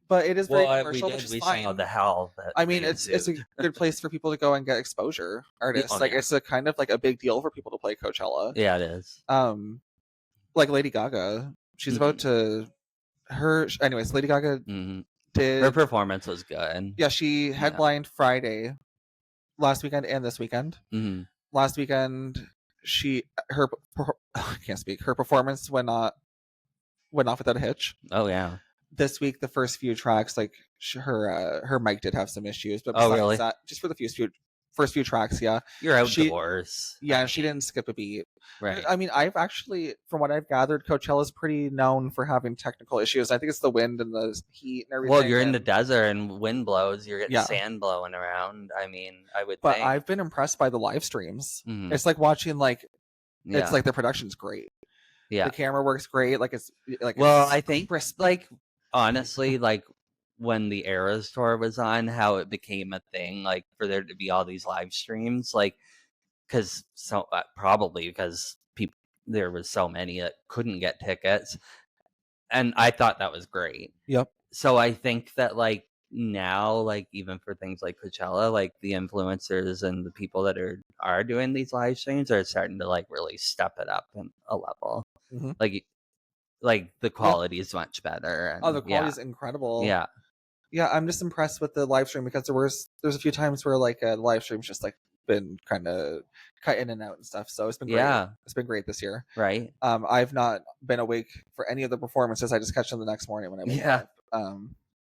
But it is very Well, commercial, which is fine. saw the hell that I mean, they it's a ensued. good place for people to go and get exposure. Artists, like it's a kind of like a big deal for people to play Coachella. Yeah, it is. Like Lady Gaga, she's about to anyways, Lady Gaga did her performance was good. Yeah, she headlined Friday last weekend and this weekend. Last weekend, I can't speak. Her performance went off without a hitch. Oh yeah. This week, the first few tracks, like her mic did have some issues, but besides really? That, just for the first few tracks, yeah, you're outdoors. Yeah, she didn't skip a beat. Right. I mean, I've actually, from what I've gathered, Coachella's pretty known for having technical issues. I think it's the wind and the heat and everything. Well, you're in the desert and wind blows. You're getting sand blowing around. I mean, I would. But I've been impressed by the live streams. Mm-hmm. It's like watching it's like the production's great. Yeah, the camera works great. Like it's like well, I think like honestly, like when the Eras tour was on, how it became a thing, like for there to be all these live streams, like because probably because there was so many that couldn't get tickets, and I thought that was great. Yep. So I think that like now, like even for things like Coachella, like the influencers and the people that are doing these live streams are starting to like really step it up in a level. Mm-hmm. Like the quality is much better. And, the quality is incredible. Yeah. Yeah, I'm just impressed with the live stream because there's a few times where like a live stream's just like been kind of cut in and out and stuff. So it's been great. Yeah, it's been great this year. Right. I've not been awake for any of the performances. I just catch them the next morning when I wake up.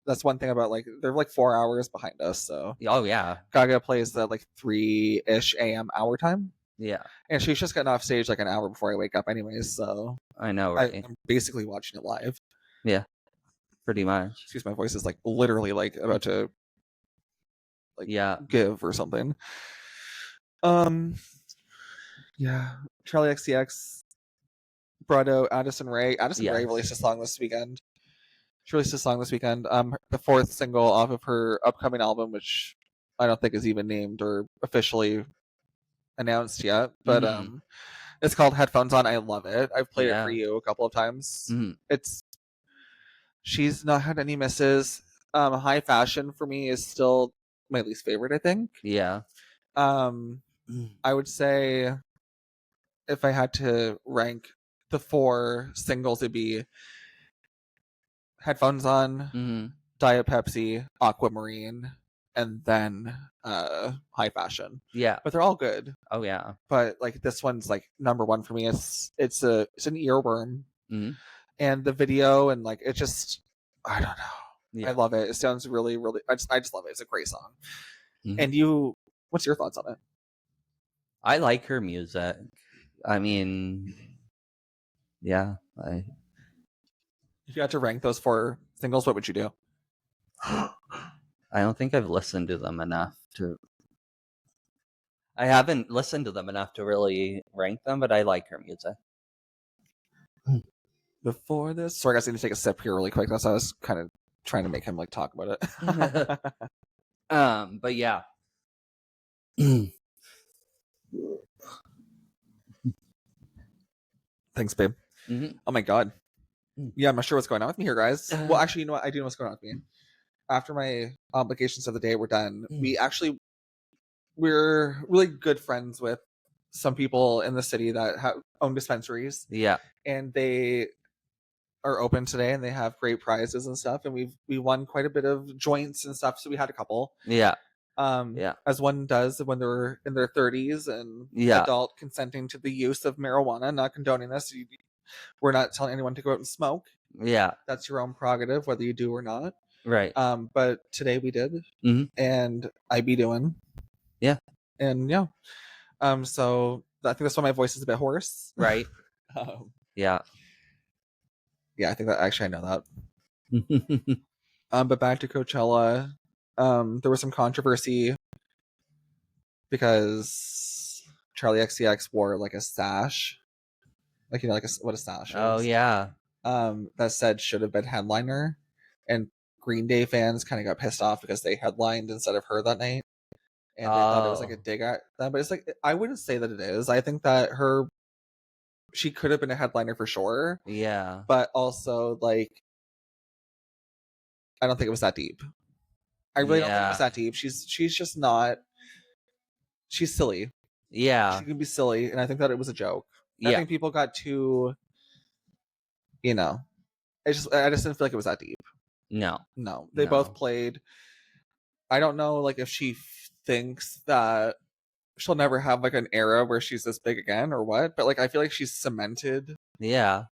That's one thing about like they're like 4 hours behind us, so Oh yeah. Gaga plays at like 3-ish a.m. our time, Yeah. and she's just getting off stage like an hour before I wake up, anyways. So I know, right? I'm basically watching it live. Yeah. Pretty much. Excuse my voice is like literally like about to like Yeah. give or something. Yeah, Charlie XCX brought out Addison Rae. Addison Rae Yes. released a song this weekend. She released a song this weekend. The fourth single off of her upcoming album, which I don't think is even named or officially announced yet. But Mhm. it's called Headphones On. I love it. I've played it for Yeah. you a couple of times. Mhm. She's not had any misses. High Fashion for me is still my least favorite, I think. Yeah. Um, Mhm. I would say if I had to rank the four singles, it'd be Headphones On, Mhm. Diet Pepsi, Aquamarine, and then High Fashion. Yeah. But they're all good. Oh yeah. But like this one's like number one for me. It's an earworm, Mhm. and the video and like it just I don't know. I Yeah. love it. It sounds really really. I just love it. It's a great song. Mhm. And you, what's your thoughts on it? I like her music. I mean, yeah. If you had to rank those four singles, what would you do? I don't think I've listened to them enough to. I haven't listened to them enough to really rank them, but I like her music. Before this, sorry, I guess I need to take a sip here really quick. That's why I was kind of trying to make him like talk about it. But yeah. Thanks, babe. Mhm. Oh my god. Yeah, I'm not sure what's going on with me here, guys. Well, actually, you know what? I do know what's going on with me. After my obligations of the day were done, we're really good friends with some people in the city that own dispensaries, Yeah. and they are open today, and they have great prizes and stuff. And we won quite a bit of joints and stuff. So we had a couple. Yeah. Yeah. As one does when they're in their 30s and Yeah. adult consenting to the use of marijuana. Not condoning this. We're not telling anyone to go out and smoke. Yeah. That's your own prerogative, whether you do or not. Right. But today we did, Mhm. and I be doing, Yeah. and yeah. So I think that's why my voice is a bit hoarse. Right. um, Yeah. yeah, I think that actually I know that. But back to Coachella, there was some controversy because Charlie XCX wore like a sash, like you know, like what a sash Oh is. yeah. That said should have been headliner, and Green Day fans kind of got pissed off because they headlined instead of her that night, and they thought it was like a Oh. dig at them. But it's like I wouldn't say that it is. I think that she could have been a headliner for sure, Yeah. but also like I don't think it was that deep. I really don't think it was Yeah. that deep. She's just not. She's silly. She Yeah. can be silly, and I think that it was a joke. I Yeah. think people got too, you know. I just didn't feel like it was that deep. No. No, they both No. played. I don't know, like if she thinks that she'll never have like an era where she's this big again or what, but like I feel like she's cemented. Yeah.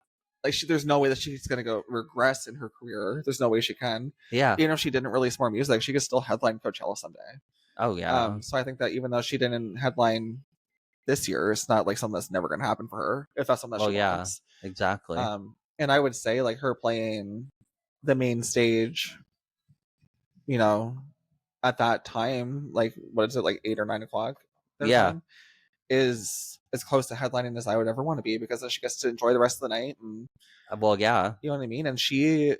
Like there's no way that she's gonna go regress in her career. There's no way she can. Yeah. Even if she didn't release more music, she could still headline Coachella someday. Oh yeah. So I think that even though she didn't headline this year, it's not like something that's never gonna happen for her if that's something that Oh she yeah. wants. Exactly. And I would say like her playing the main stage, you know, at that time, like what is it, like 8 or 9 o'clock their Yeah. time, is as close to headlining as I would ever want to be because then she gets to enjoy the rest of the night and Well, yeah. you know what I mean. And she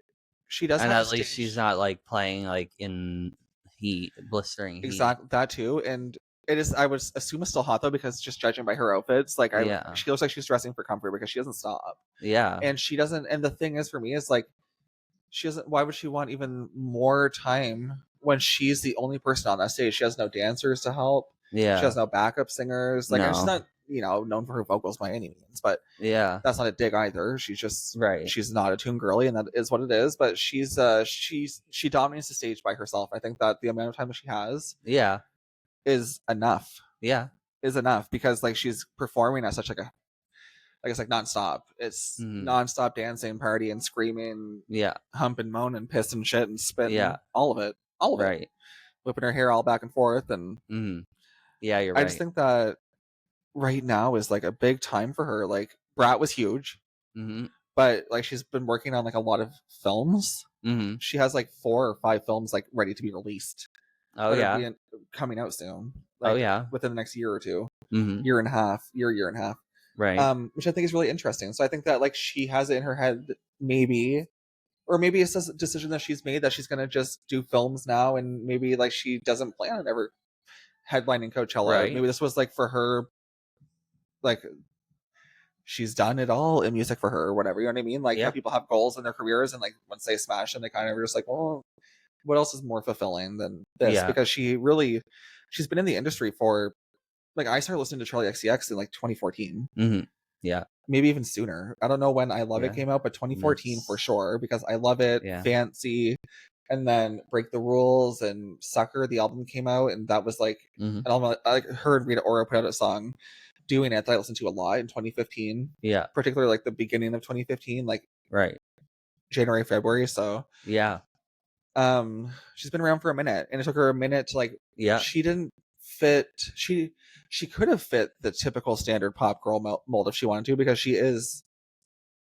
does And have a at least she's stage not like playing like in heat, blistering heat. exactly that too, and it is I would assume it's still hot though because just judging by her outfits, like Yeah. she looks like she's dressing for comfort because she doesn't stop Yeah. and she doesn't. And the thing is for me is like she doesn't. Why would she want even more time when she's the only person on that stage? She has no dancers to help. She has Yeah. no backup singers. Like, and she's No. not, known for her vocals by any means. But Yeah. that's not a dig either. She's just Right. she's not a tune girly, and that is what it is. But she dominates the stage by herself. I think that the amount of time that she has Yeah. is enough. Yeah. Is enough because like she's performing at such like Like it's like nonstop. It's Mhm. nonstop dancing, partying, screaming, Yeah. humping, moaning, pissing shit, and Yeah. spitting. All of it. Right. Whipping her hair all back and forth, and Mhm. Yeah, you're I just right. think that right now is like a big time for her. Like Brat was huge, Mhm. but like she's been working on like a lot of films. Mhm. She has like 4 or 5 films like ready to be released Oh that are yeah. being coming out soon, Oh like yeah. within the next year or two, Mhm. year and a half, year and a half. Right. Which I think is really interesting. So I think that like she has it in her head, maybe, or maybe it's a decision that she's made that she's gonna just do films now, and maybe like she doesn't plan on ever headlining Coachella. Right. Maybe this was like for her, like she's done it all in music for her or whatever. You know what I mean? Like how Yeah. people have goals in their careers, and like once they smash them, they kind of are just like, well, what else is more fulfilling than this? Yeah. Because she's been in the industry for like I started listening to Charlie XCX in like 2014, Mhm. Yeah. maybe even sooner. I don't know when I Love It Yeah. came out, but And 2014 for that's sure because I Love It, yeah. Fancy, and then Break the Rules and Sucker. The album came out, and that was like Mhm. an album. I heard Rita Ora put out a song doing it that I listened to a lot in 2015, Yeah. particularly like the beginning of 2015, like Right. January, February. So Yeah. she's been around for a minute, and it took her a minute to like Yeah. she didn't fit she could have fit the typical standard pop girl mold if she wanted to because she is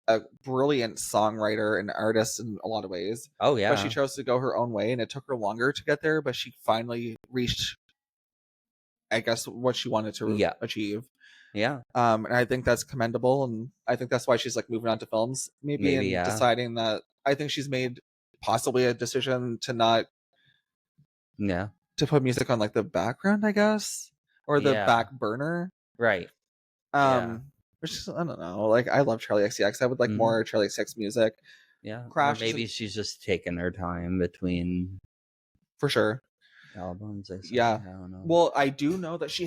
a brilliant songwriter and artist in a lot of ways, Oh but she yeah. chose to go her own way, and it took her longer to get there, but she finally reached, I guess, what she wanted to Yeah. achieve. Yeah. And I think that's commendable, and I think that's why she's like moving on to films, maybe, Maybe and yeah. deciding that I think she's made possibly a decision to not Yeah. to put music on like the background, I guess, or the Yeah. back burner. Right. Yeah. Which is, I don't know. Like I love Charlie XCX. I would like Mhm. more Charlie XCX music. Yeah. Or Crash maybe isn't she's just taking her time between for sure. albums, I suppose. Yeah. I don't know. Well, I do know that she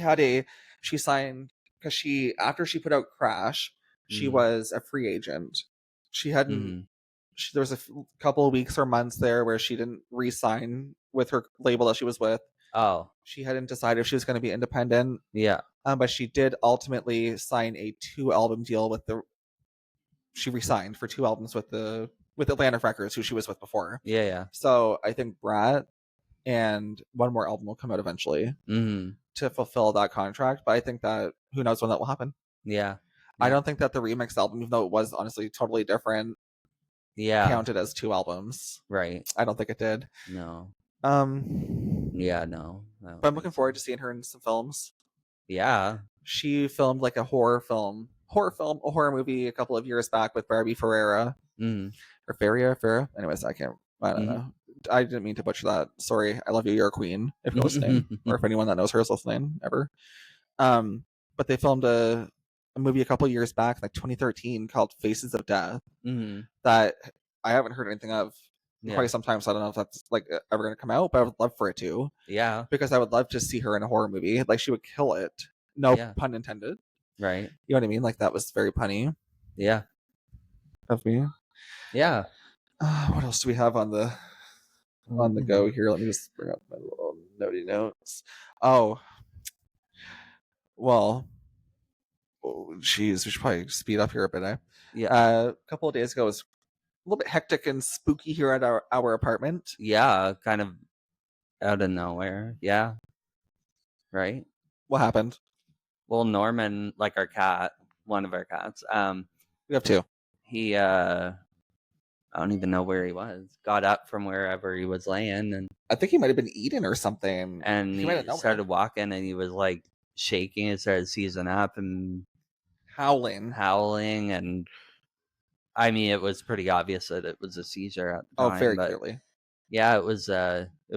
signed because she after she put out Crash, she Mhm. was a free agent. She hadn't. Mhm. There was a couple of weeks or months there where she didn't re-sign with her label that she was with. Oh. She hadn't decided if she was going to be independent, Yeah. but she did ultimately sign a 2 album deal with the. She re-signed for 2 albums with Atlantic Records, who she was with before. Yeah, yeah. So I think Brat and one more album will come out eventually Mhm. to fulfill that contract. But I think that who knows when that will happen. Yeah. I Yeah. don't think that the remix album, even though it was honestly totally different, Yeah. counted as 2 albums. Right. I don't think it did. No. Um, Yeah, no. I but don't I'm think looking so. forward to seeing her in some films. Yeah. She filmed like a a horror movie a couple of years back with Barbie Ferreira Mhm. or Ferreira. Anyways, I don't Mhm. know. I didn't mean to butcher that. Sorry. I love you. You're a queen. If you're listening, or if anyone that knows her is listening ever. Um, but they filmed a movie a couple of years back, like 2013, called Faces of Death Mhm. that I haven't heard anything of in Yeah. quite some time. So I don't know if that's like ever going to come out, but I would love for it to Yeah. because I would love to see her in a horror movie. Like she would kill it. No Yeah. pun intended. Right. You know what I mean? Like that was very punny Yeah. of me. Yeah. What else do we have on the go Mhm. here? Let me just bring up my little notey notes. Oh, well, geez, we should probably speed up here a bit. Yeah. A couple of days ago, it was a little bit hectic and spooky here at our apartment. Yeah, kind of out of nowhere. Yeah. Right. What happened? Well, Norman, like our cat, one of our cats, We have two. he I don't even know where he was. Got up from wherever he was laying I think he might have been eating or something. and He might have he known it. started walking and he was like shaking and started seizing up and Howling. howling, and I mean it was pretty obvious that it was a seizure at the Oh, time, very but clearly. yeah, it was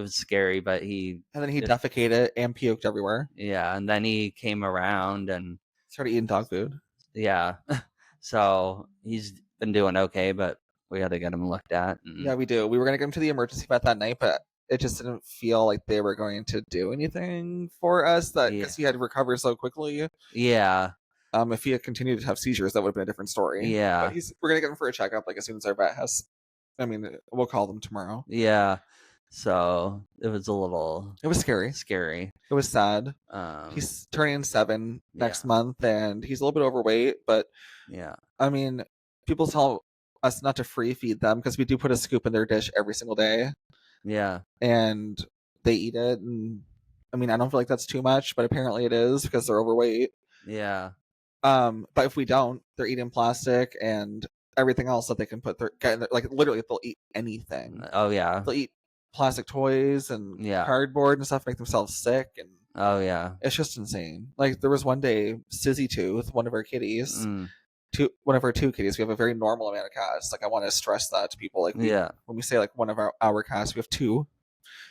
scary, but he And then he just defecated and puked everywhere. yeah, and then he came around and Started eating dog food. yeah. So he's been doing okay, but we had to get him looked at Yeah, and we do. We were gonna get him to the emergency vet that night, but it just didn't feel like they were going to do anything for us. That yeah. because he had recovered so quickly. Yeah. If he had continued to have seizures, that would have been a different story. But Yeah. we're gonna get him for a checkup like as soon as our vet has. I mean, we'll call them tomorrow. Yeah. So it was a little It was scary. scary. It was sad. Um, He's turning 7 next yeah, month, and he's a little bit overweight. But yeah, I mean, people tell us not to free feed them because we do put a scoop in their dish every single day, yeah, and they eat it. And I mean, I don't feel like that's too much, but apparently it is because they're overweight. yeah, But if we don't, they're eating plastic and everything else that they can put get in their, like literally they'll eat anything. oh yeah, They'll eat plastic toys and yeah, cardboard and stuff, make themselves sick, and oh yeah, it's just insane. Like there was one day, Sizzy Tooth, one of our kitties, one of our 2 kitties. We have a very normal amount of cats. Like I want to stress that to people. Like yeah, when we say like one of our cats, we have 2.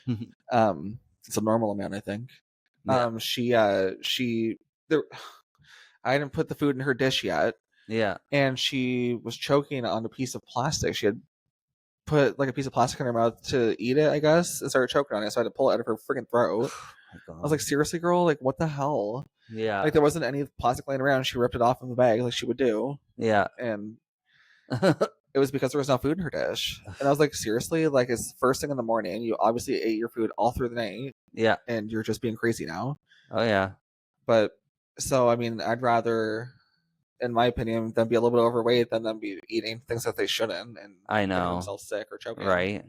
It's a normal amount, I think. yeah, She there. I hadn't put the food in her dish yet, yeah. and she was choking on a piece of plastic. She had put like a piece of plastic in her mouth to eat it, I guess, and started choking on it. So I had to pull it out of her freaking throat. My I was like, God. seriously, girl? Like, what the hell? Yeah, Like, there wasn't any plastic laying around. She ripped it off of the bag like she would do. yeah, And it was because there was no food in her dish. And I was like, seriously? Like, it's first thing in the morning. You obviously ate your food all through the night, yeah. and you're just being crazy now. Oh yeah, But, so, I mean, I'd rather, in my opinion, them be a little bit overweight than them be eating things that they shouldn't and I getting know, themselves sick or choking. right?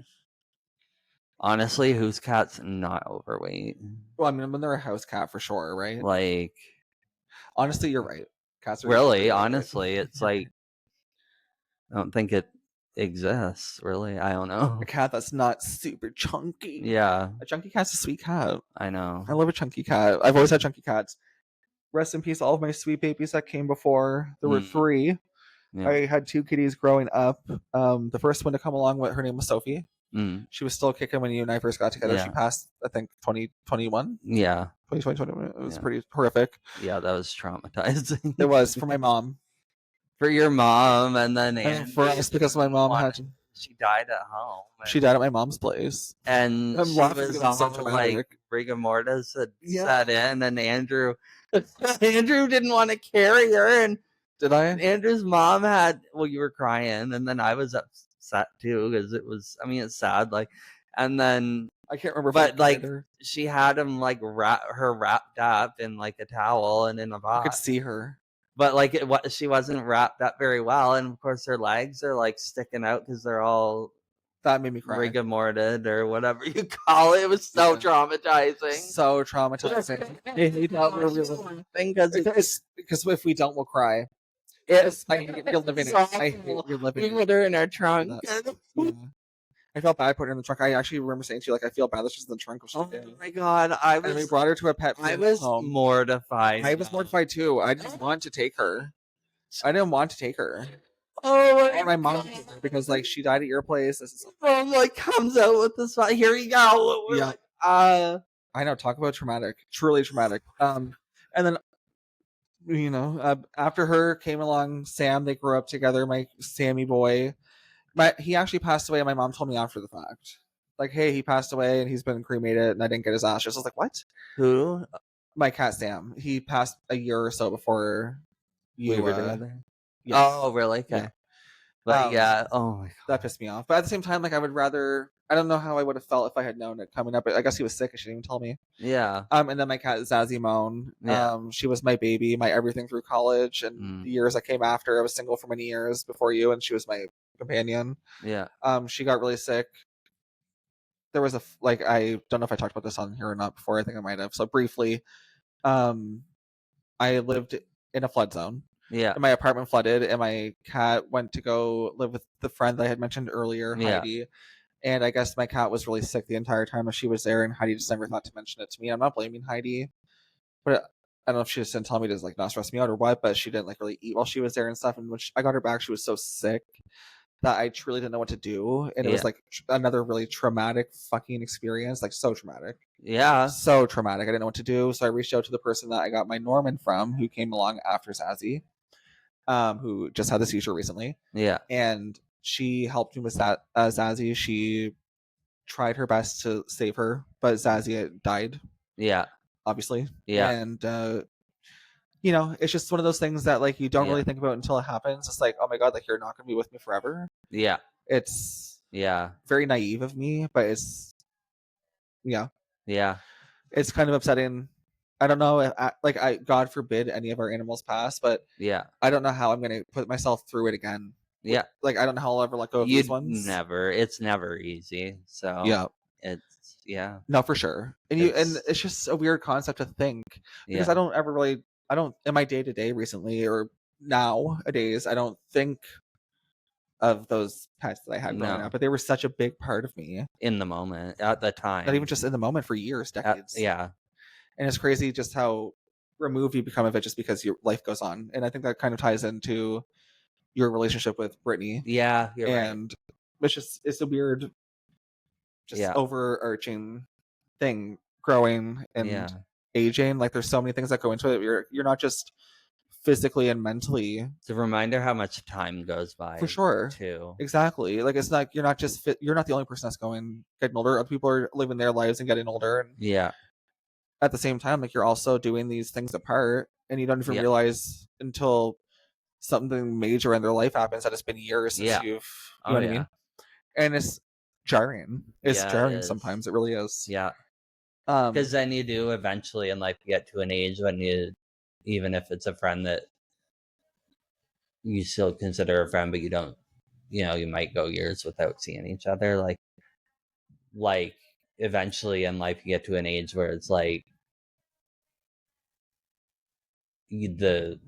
Honestly, whose cat's not overweight? Well, I mean, when they're a house cat for sure, right? Like, Honestly, you're right. Cats are usually really, pretty overweight. honestly, it's like I don't think it exists. Really, I don't know. A cat that's not super chunky. Yeah, A chunky cat's a sweet cat. I know. I love a chunky cat. I've always had chunky cats. Rest in peace, all of my sweet babies that came before. There were 3. Yeah. I had 2 kitties growing up. The first one to come along, her name was Sophie. Mm. She was still kicking when you and I first got together. Yeah. She passed, I think, 2021. Yeah. 2020. It was Yeah. pretty horrific. Yeah, that was traumatizing. It was for my mom. For your mom, and then And for us, because my mom had. She died at home. She died at my mom's place. And I'm she laughing was because it's so all traumatic. like rigor mortis had Yeah. set in, and Andrew didn't want to carry her, and Did I? Andrew's mom had, well, you were crying, and then I was upset too because it was, I mean, it's sad, like, and then I can't remember. but like she had him like wrapped up in like a towel and in a I box. could see her. But like she wasn't wrapped up very well, and of course her legs are like sticking out because they're all That made me cry. rigor mortis or whatever you call it. It was so traumatizing. So traumatizing. I hate that we're thing because if we don't, we'll cry. Yes, I hate you're living it. I hate you're living we it. put her in our trunk. Yeah. I felt bad putting her in the trunk. I actually remember saying to you, like, I feel bad that she's in the trunk. Oh my God, and we brought her to a pet. I was home. mortified. I was mortified too. I didn't want to take her. Oh my mom, because like she died at your place. This is mom like comes out with this. Here we go. We're like, I know. Talk about traumatic. Truly traumatic. And then after her came along Sam. They grew up together. My Sammy boy. He actually passed away. And my mom told me after the fact, like, hey, he passed away and he's been cremated, and I didn't get his ashes. I was like, what? Who? My cat Sam. He passed a year or so before we were together. Yes. Oh, really? Okay. Yeah. But yeah, oh my God. That pissed me off. But at the same time, like, I would rather. I don't know how I would have felt if I had known it coming up. I guess he was sick. She didn't even tell me. Yeah. And then my cat Zazie Moan. She was my baby, my everything through college, and the years that came after. I was single for many years before you, and she was my companion. Yeah. She got really sick. There was I don't know if I talked about this on here or not before. I think I might have. So briefly, I lived in a flood zone. Yeah. And my apartment flooded, and my cat went to go live with the friend that I had mentioned earlier, Heidi. And I guess my cat was really sick the entire time that she was there, and Heidi just never thought to mention it to me. I'm not blaming Heidi, but I don't know if she just didn't tell me to like not stress me out or what, but she didn't like really eat while she was there and stuff. And when I got her back, she was so sick that I truly didn't know what to do. And it was like another really traumatic fucking experience, like so traumatic. Yeah. So traumatic. I didn't know what to do. So I reached out to the person that I got my Norman from, who came along after Zazie, who just had the seizure recently. Yeah. And she helped me with that. Zazie, she tried her best to save her, but Zazie died. Yeah. Obviously. Yeah. And, it's just one of those things that like you don't really think about until it happens. It's like, oh my God, like you're not going to be with me forever. Yeah. It's very naive of me, but it's Yeah. Yeah. It's kind of upsetting. I don't know if God forbid any of our animals pass, but Yeah. I don't know how I'm going to put myself through it again. Yeah. Like, I don't know how I'll ever let go of these You'd ones. never. It's never easy. So Yeah. it's No, for sure. And It's it's just a weird concept to think because yeah. I don't in my day to day recently or nowadays, I don't think of those pets that I had growing up, No. but they were such a big part of me. In the moment, at the Not even time. just in the moment, for years, decades. Yeah. And it's crazy just how removed you become of it just because your life goes on. And I think that kind of ties into your relationship with Brittany. Yeah, you're right. And it's a weird, just Yeah. overarching thing growing and Yeah. aging. Like there's so many things that go into it. You're not just physically and mentally. It's a reminder how much time goes For by sure. too. Exactly. Like it's not you're not just fit, you're not the only person that's getting older. Other people are living their lives and getting older, and Yeah. at the same time, like you're also doing these things apart, and you don't even Yeah. realize until something major in their life happens that it's been years since Yeah. you know Oh what I yeah. mean? And it's jarring. It's Yeah, it jarring is. sometimes. It really is. Yeah. Um, Because then you do eventually in life get to an age when you, even if it's a friend that you still consider a friend, but you don't, you might go years without seeing each other. Like eventually in life you get to an age where it's like you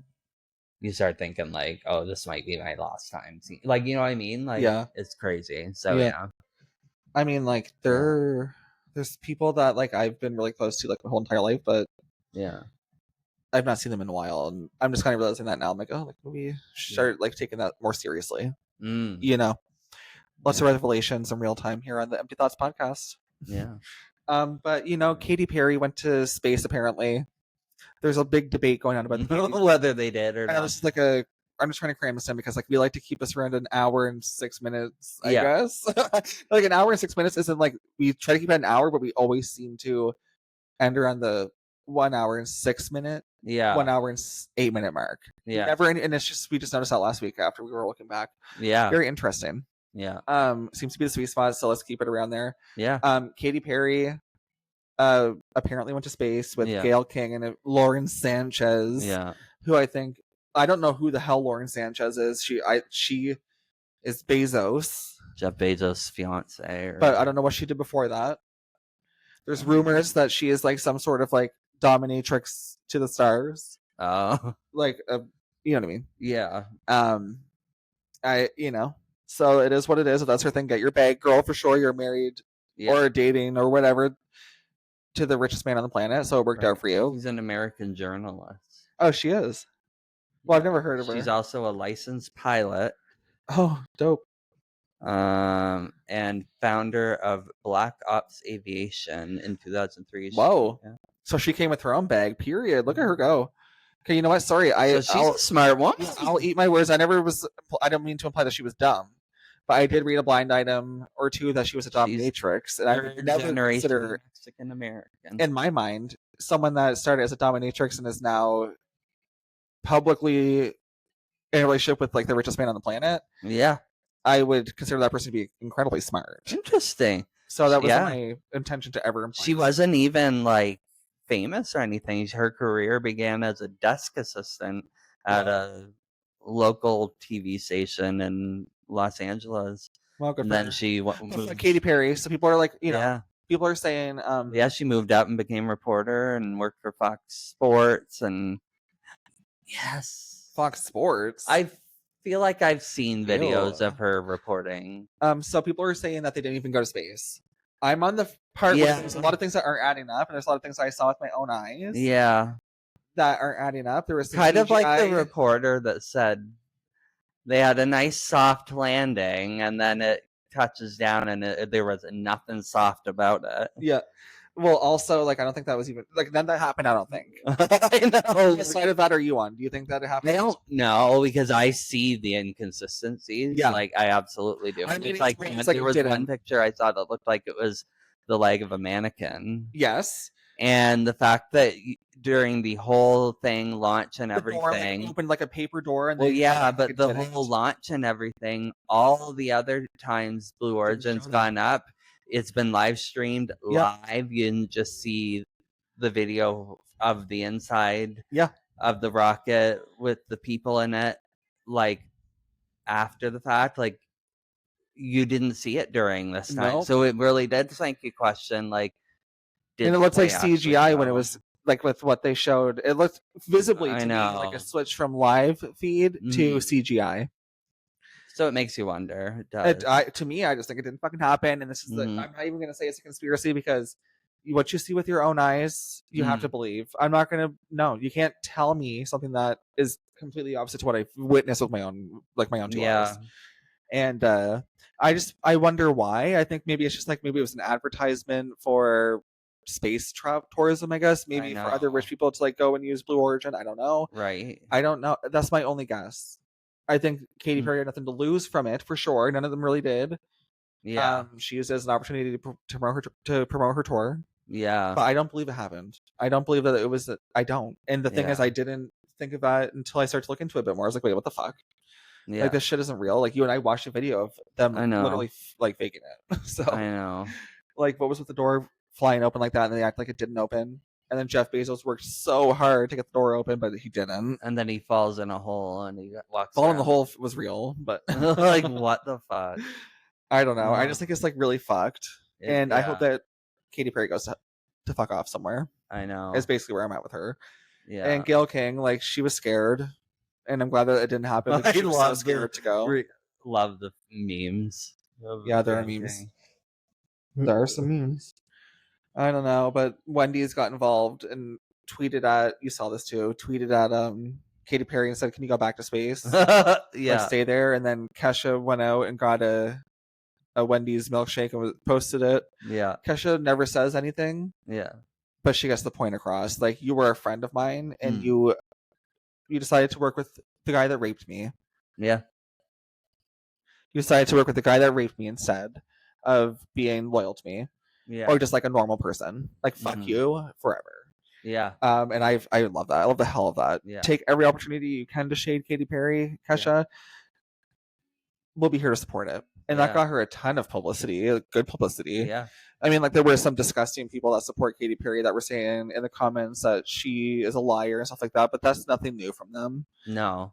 you start thinking like, oh, this might be my last time. Like, you know what I mean? Like, yeah, it's crazy. So yeah. yeah, I mean, like yeah, there's people that like I've been really close to like my whole entire life, but yeah, I've not seen them in a while, and I'm just kind of realizing that now. I'm like, oh, like maybe yeah. start like taking that more seriously. Mm, You know, lots of yeah, revelations in real time here on the Empty Thoughts podcast. yeah. But Katy Perry went to space. Apparently, there's a big debate going on about Katy. Whether they did or I know not. this is like a. I'm just trying to cram this in because like we like to keep this around an hour and 6 minutes. I Yeah, guess like an hour and 6 minutes isn't like we try to keep it an hour, but we always seem to end around the 1 hour and 6 minute, yeah, 1 hour and 8 minute mark. yeah, Never, and it's just we just noticed that last week after we were looking back. yeah, Very interesting. yeah, Seems to be the sweet spot, so let's keep it around there. yeah, Katy Perry apparently went to space with yeah, Gail King and Lauren Sanchez, yeah. who I don't know who the hell Lauren Sanchez is. She is Bezos, Jeff Bezos' fiance, or but I don't know what she did before that. There's um, rumors that she is like some sort of like dominatrix to the stars, oh, like you know what I mean. yeah, Um, so it is what it is. If that's her thing, get your bag, girl, for sure. You're married yeah. or dating or whatever to the richest man on the planet, so it worked out Right. for you. She's an American journalist. Oh, she is. Well, I've Yeah, never heard of she's her. also a licensed pilot. Oh, dope. And founder of Black Ops Aviation in 2003. Whoa. So she came with her own bag. Period. Look at her go. Okay, you know what? Sorry, So she's a smart one. I'll eat my words. I don't mean to imply that she was dumb, but I did read a blind item or two that she was a She's dominatrix, and I would third never generation consider, Mexican American. in my mind, someone that started as a dominatrix and is now publicly in a relationship with like the richest man on the planet. Yeah, I would consider that person to be incredibly smart. interesting. So that wasn't Yeah, my intention to ever imply. she wasn't even like famous or anything. Her career began as a desk assistant at a local TV station in Los Angeles, Well, good and for then her. she Like Katy moved. Perry. So people are like, Yeah, people are saying, yeah, she moved up and became a reporter and worked for Fox Sports. And yes, Fox Sports. I feel like I've seen videos Ew. of her reporting. So people are saying that they didn't even go to space. I'm on the part where there's a lot of things that aren't adding up, and there's a lot of things I saw with my own eyes Yeah, that aren't adding up. There was some kind of like the CGI. reporter that said they had a nice soft landing and then it touches down and there was nothing soft about it. Yeah. Well, also, like, I don't think that was even like none that happened. I don't think. I know. What side of that are you on? Do you think that it happened? I don't know because I see the inconsistencies. Yeah. Like I absolutely do. I mean, It's like it's like there it was didn't. one picture I saw that looked like it was the leg of a mannequin. Yes. And the fact that during the whole thing, launch and The door everything, opened like a paper door, and well, yeah, like, but it the didn't. whole launch and everything, all the other times Blue Origin's show that. gone up, it's been live streamed Yep. live. You didn't just see the video of the inside Yeah. of the rocket with the people in it, like after the fact. Like you didn't see it during this time, No. so it really did make you question, like, And did it looks they like actually CGI when it go? was like with what they showed. It looked visibly I to me like a know. switch from live feed to Mhm. CGI. So it makes you wonder. It It, does. to me, I just think it didn't fucking happen. And this is the. Mhm. I'm not even gonna say it's a conspiracy because what you see with your own eyes, you have to believe. I'm not gonna. No, you can't tell me something that is completely opposite to what I've witnessed with my own two eyes. Yeah, And I wonder why. I think maybe it's just like maybe it was an advertisement for space tourism. I guess I maybe for other rich know. people to like go and use Blue Origin. I don't know. Right. I don't know. That's my only guess. I think Katy Mm. Perry had nothing to lose from it for sure. None of them really did. Yeah. She used it as an opportunity to promote her tour, Yeah. but I don't believe it happened. I don't believe that it was. I don't. And the thing is, Yeah. I didn't think of that until I started to look into it a bit more. I was like, wait, what the fuck? Like Yeah. this shit isn't real. Like you and I watched a video of them I know. literally like faking it. I So know. like, what was with the door flying open like that, and they act like it didn't open. And then Jeff Bezos worked so hard to get the door open, but he didn't. And then he falls in a hole and he walks Falling in the around. hole was real, but Like, what the fuck? I don't know. I Ugh. just think it's like really fucked, and I hope Yeah, that Katy Perry goes to fuck off somewhere. I know. Is basically where I'm at with her. Yeah. And Gail King, like she was scared, and I'm glad that it didn't happen because I she was so love scared to go. love the memes. Yeah, there are memes. There are some memes. I don't know, but Wendy's got involved and tweeted at, you saw this too, tweeted at Katy Perry and said, "Can you go back to space? Like Yeah. stay there." And then Kesha went out and got a Wendy's milkshake and posted it. Yeah. Kesha never says anything, Yeah. but she gets the point across. Like you were a friend of mine, and Mm. you decided to work with the guy that raped me. Yeah. You decided to work with the guy that raped me instead of being loyal to me Yeah. or just like a normal person. Like fuck Mhm. you forever. Yeah. And I love that. I love the hell of that. Yeah. Take every opportunity you can to shade Katy Perry, Kesha. We'll be here to support it. And that Yeah. got her a ton of publicity, good publicity. Yeah. I mean, like there were some disgusting people that support Katy Perry that were saying in the comments that she is a liar and stuff like that, but that's nothing new from them. No.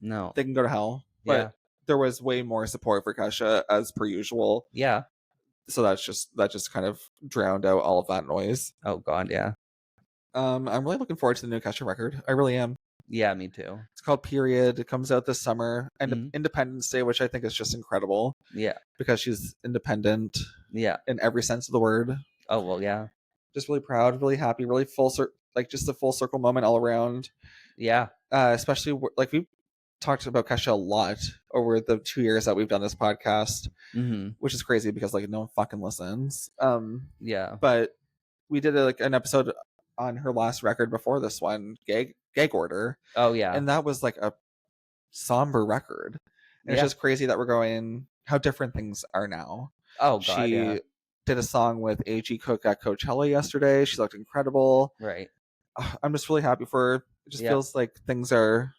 No. They can go to hell. But Yeah. there was way more support for Kesha as per usual. Yeah. So that just kind of drowned out all of that noise. Oh God. Yeah. I'm really looking forward to the new Kesha record. I really am. Yeah. Me too. It's called Period. It comes out this summer, and Mhm. Independence Day, which I think is just incredible Yeah. because she's independent Yeah. in every sense of the word. Oh well. Yeah. Just really proud, really happy, really like just a full circle moment all around. Yeah. Especially like we've talked about Kesha a lot over the 2 years that we've done this podcast, Mm-hmm. which is crazy because like no one fucking listens. Yeah. But we did like an episode on her last record before this one, Gag Order. Oh yeah. And that was like a somber record. And it's Yeah. just crazy that we're going how different things are now. Oh God. She Yeah. did a song with A.G. Cook at Coachella yesterday. She looked incredible. Right. I'm just really happy for her. It just Yeah. feels like things are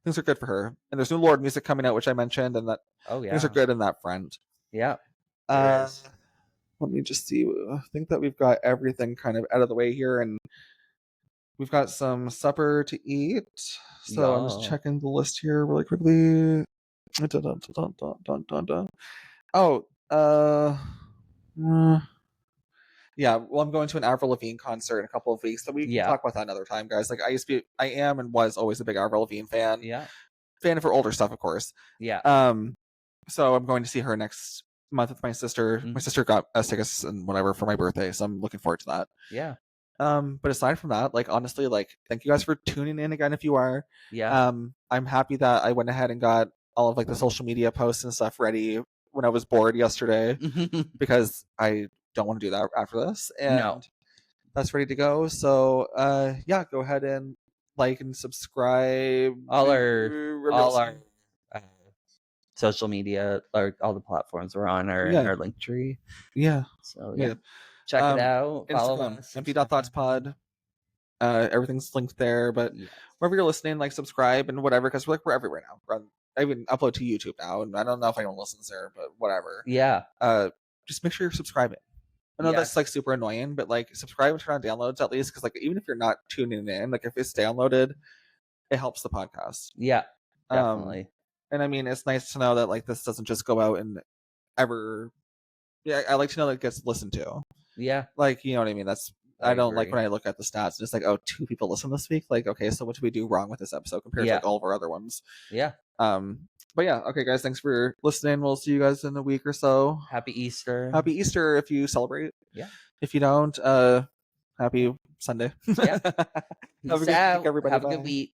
good for her. And there's new Lord music coming out, which I mentioned, and that Oh yeah. things are good in that front. Yeah. There is. Let me just see. I think that we've got everything kind of out of the way here, and we've got some supper to eat. So I'm just Yeah. checking the list here really quickly. Dun, dun, dun, dun, dun, dun, dun. Oh, yeah. Well, I'm going to an Avril Lavigne concert in a couple of weeks, so we can Yeah. talk about that another time, guys. Like I am and was always a big Avril Lavigne fan. Yeah. Fan of her older stuff, of course. Yeah. So I'm going to see her next month with my sister. Mhm. My sister got us tickets and whatever for my birthday, so I'm looking forward to that. Yeah. But aside from that, like honestly, like thank you guys for tuning in again if you are. Yeah. I'm happy that I went ahead and got all of like the social media posts and stuff ready when I was bored yesterday because I don't want to do that after this. And No. that's ready to go. So yeah, go ahead and like and subscribe. All our social media, or all the platforms we're on, are in our link tree. Yeah. So yeah, check it out. Follow Instagram, us. empty.thoughtspod. Everything's linked there, but Yes. wherever you're listening, like subscribe and whatever, because we're everywhere now. We're on I even upload to YouTube now, and I don't know if anyone listens there, but whatever. Yeah. Just make sure you're subscribing. I know that's like Yes. super annoying, but like subscribe and turn on downloads at least, because like even if you're not tuning in, like if it's downloaded, it helps the podcast. Yeah. Um, Definitely. and I mean, it's nice to know that like this doesn't just go out and ever. Yeah, I like to know that it gets listened to. Yeah. Like, you know what I mean? That's I I don't like agree. when I look at the stats. It's like, oh, 2 people listen this week. Like, okay, so what did we do wrong with this episode compared to Yeah. like all of our other ones? Yeah. But yeah, okay, guys, thanks for listening. We'll see you guys in a week or so. Happy Easter. Happy Easter if you celebrate. Yeah. If you don't, happy Sunday. Yeah. Have a Peace good week, out. everybody. Have a good Bye. week.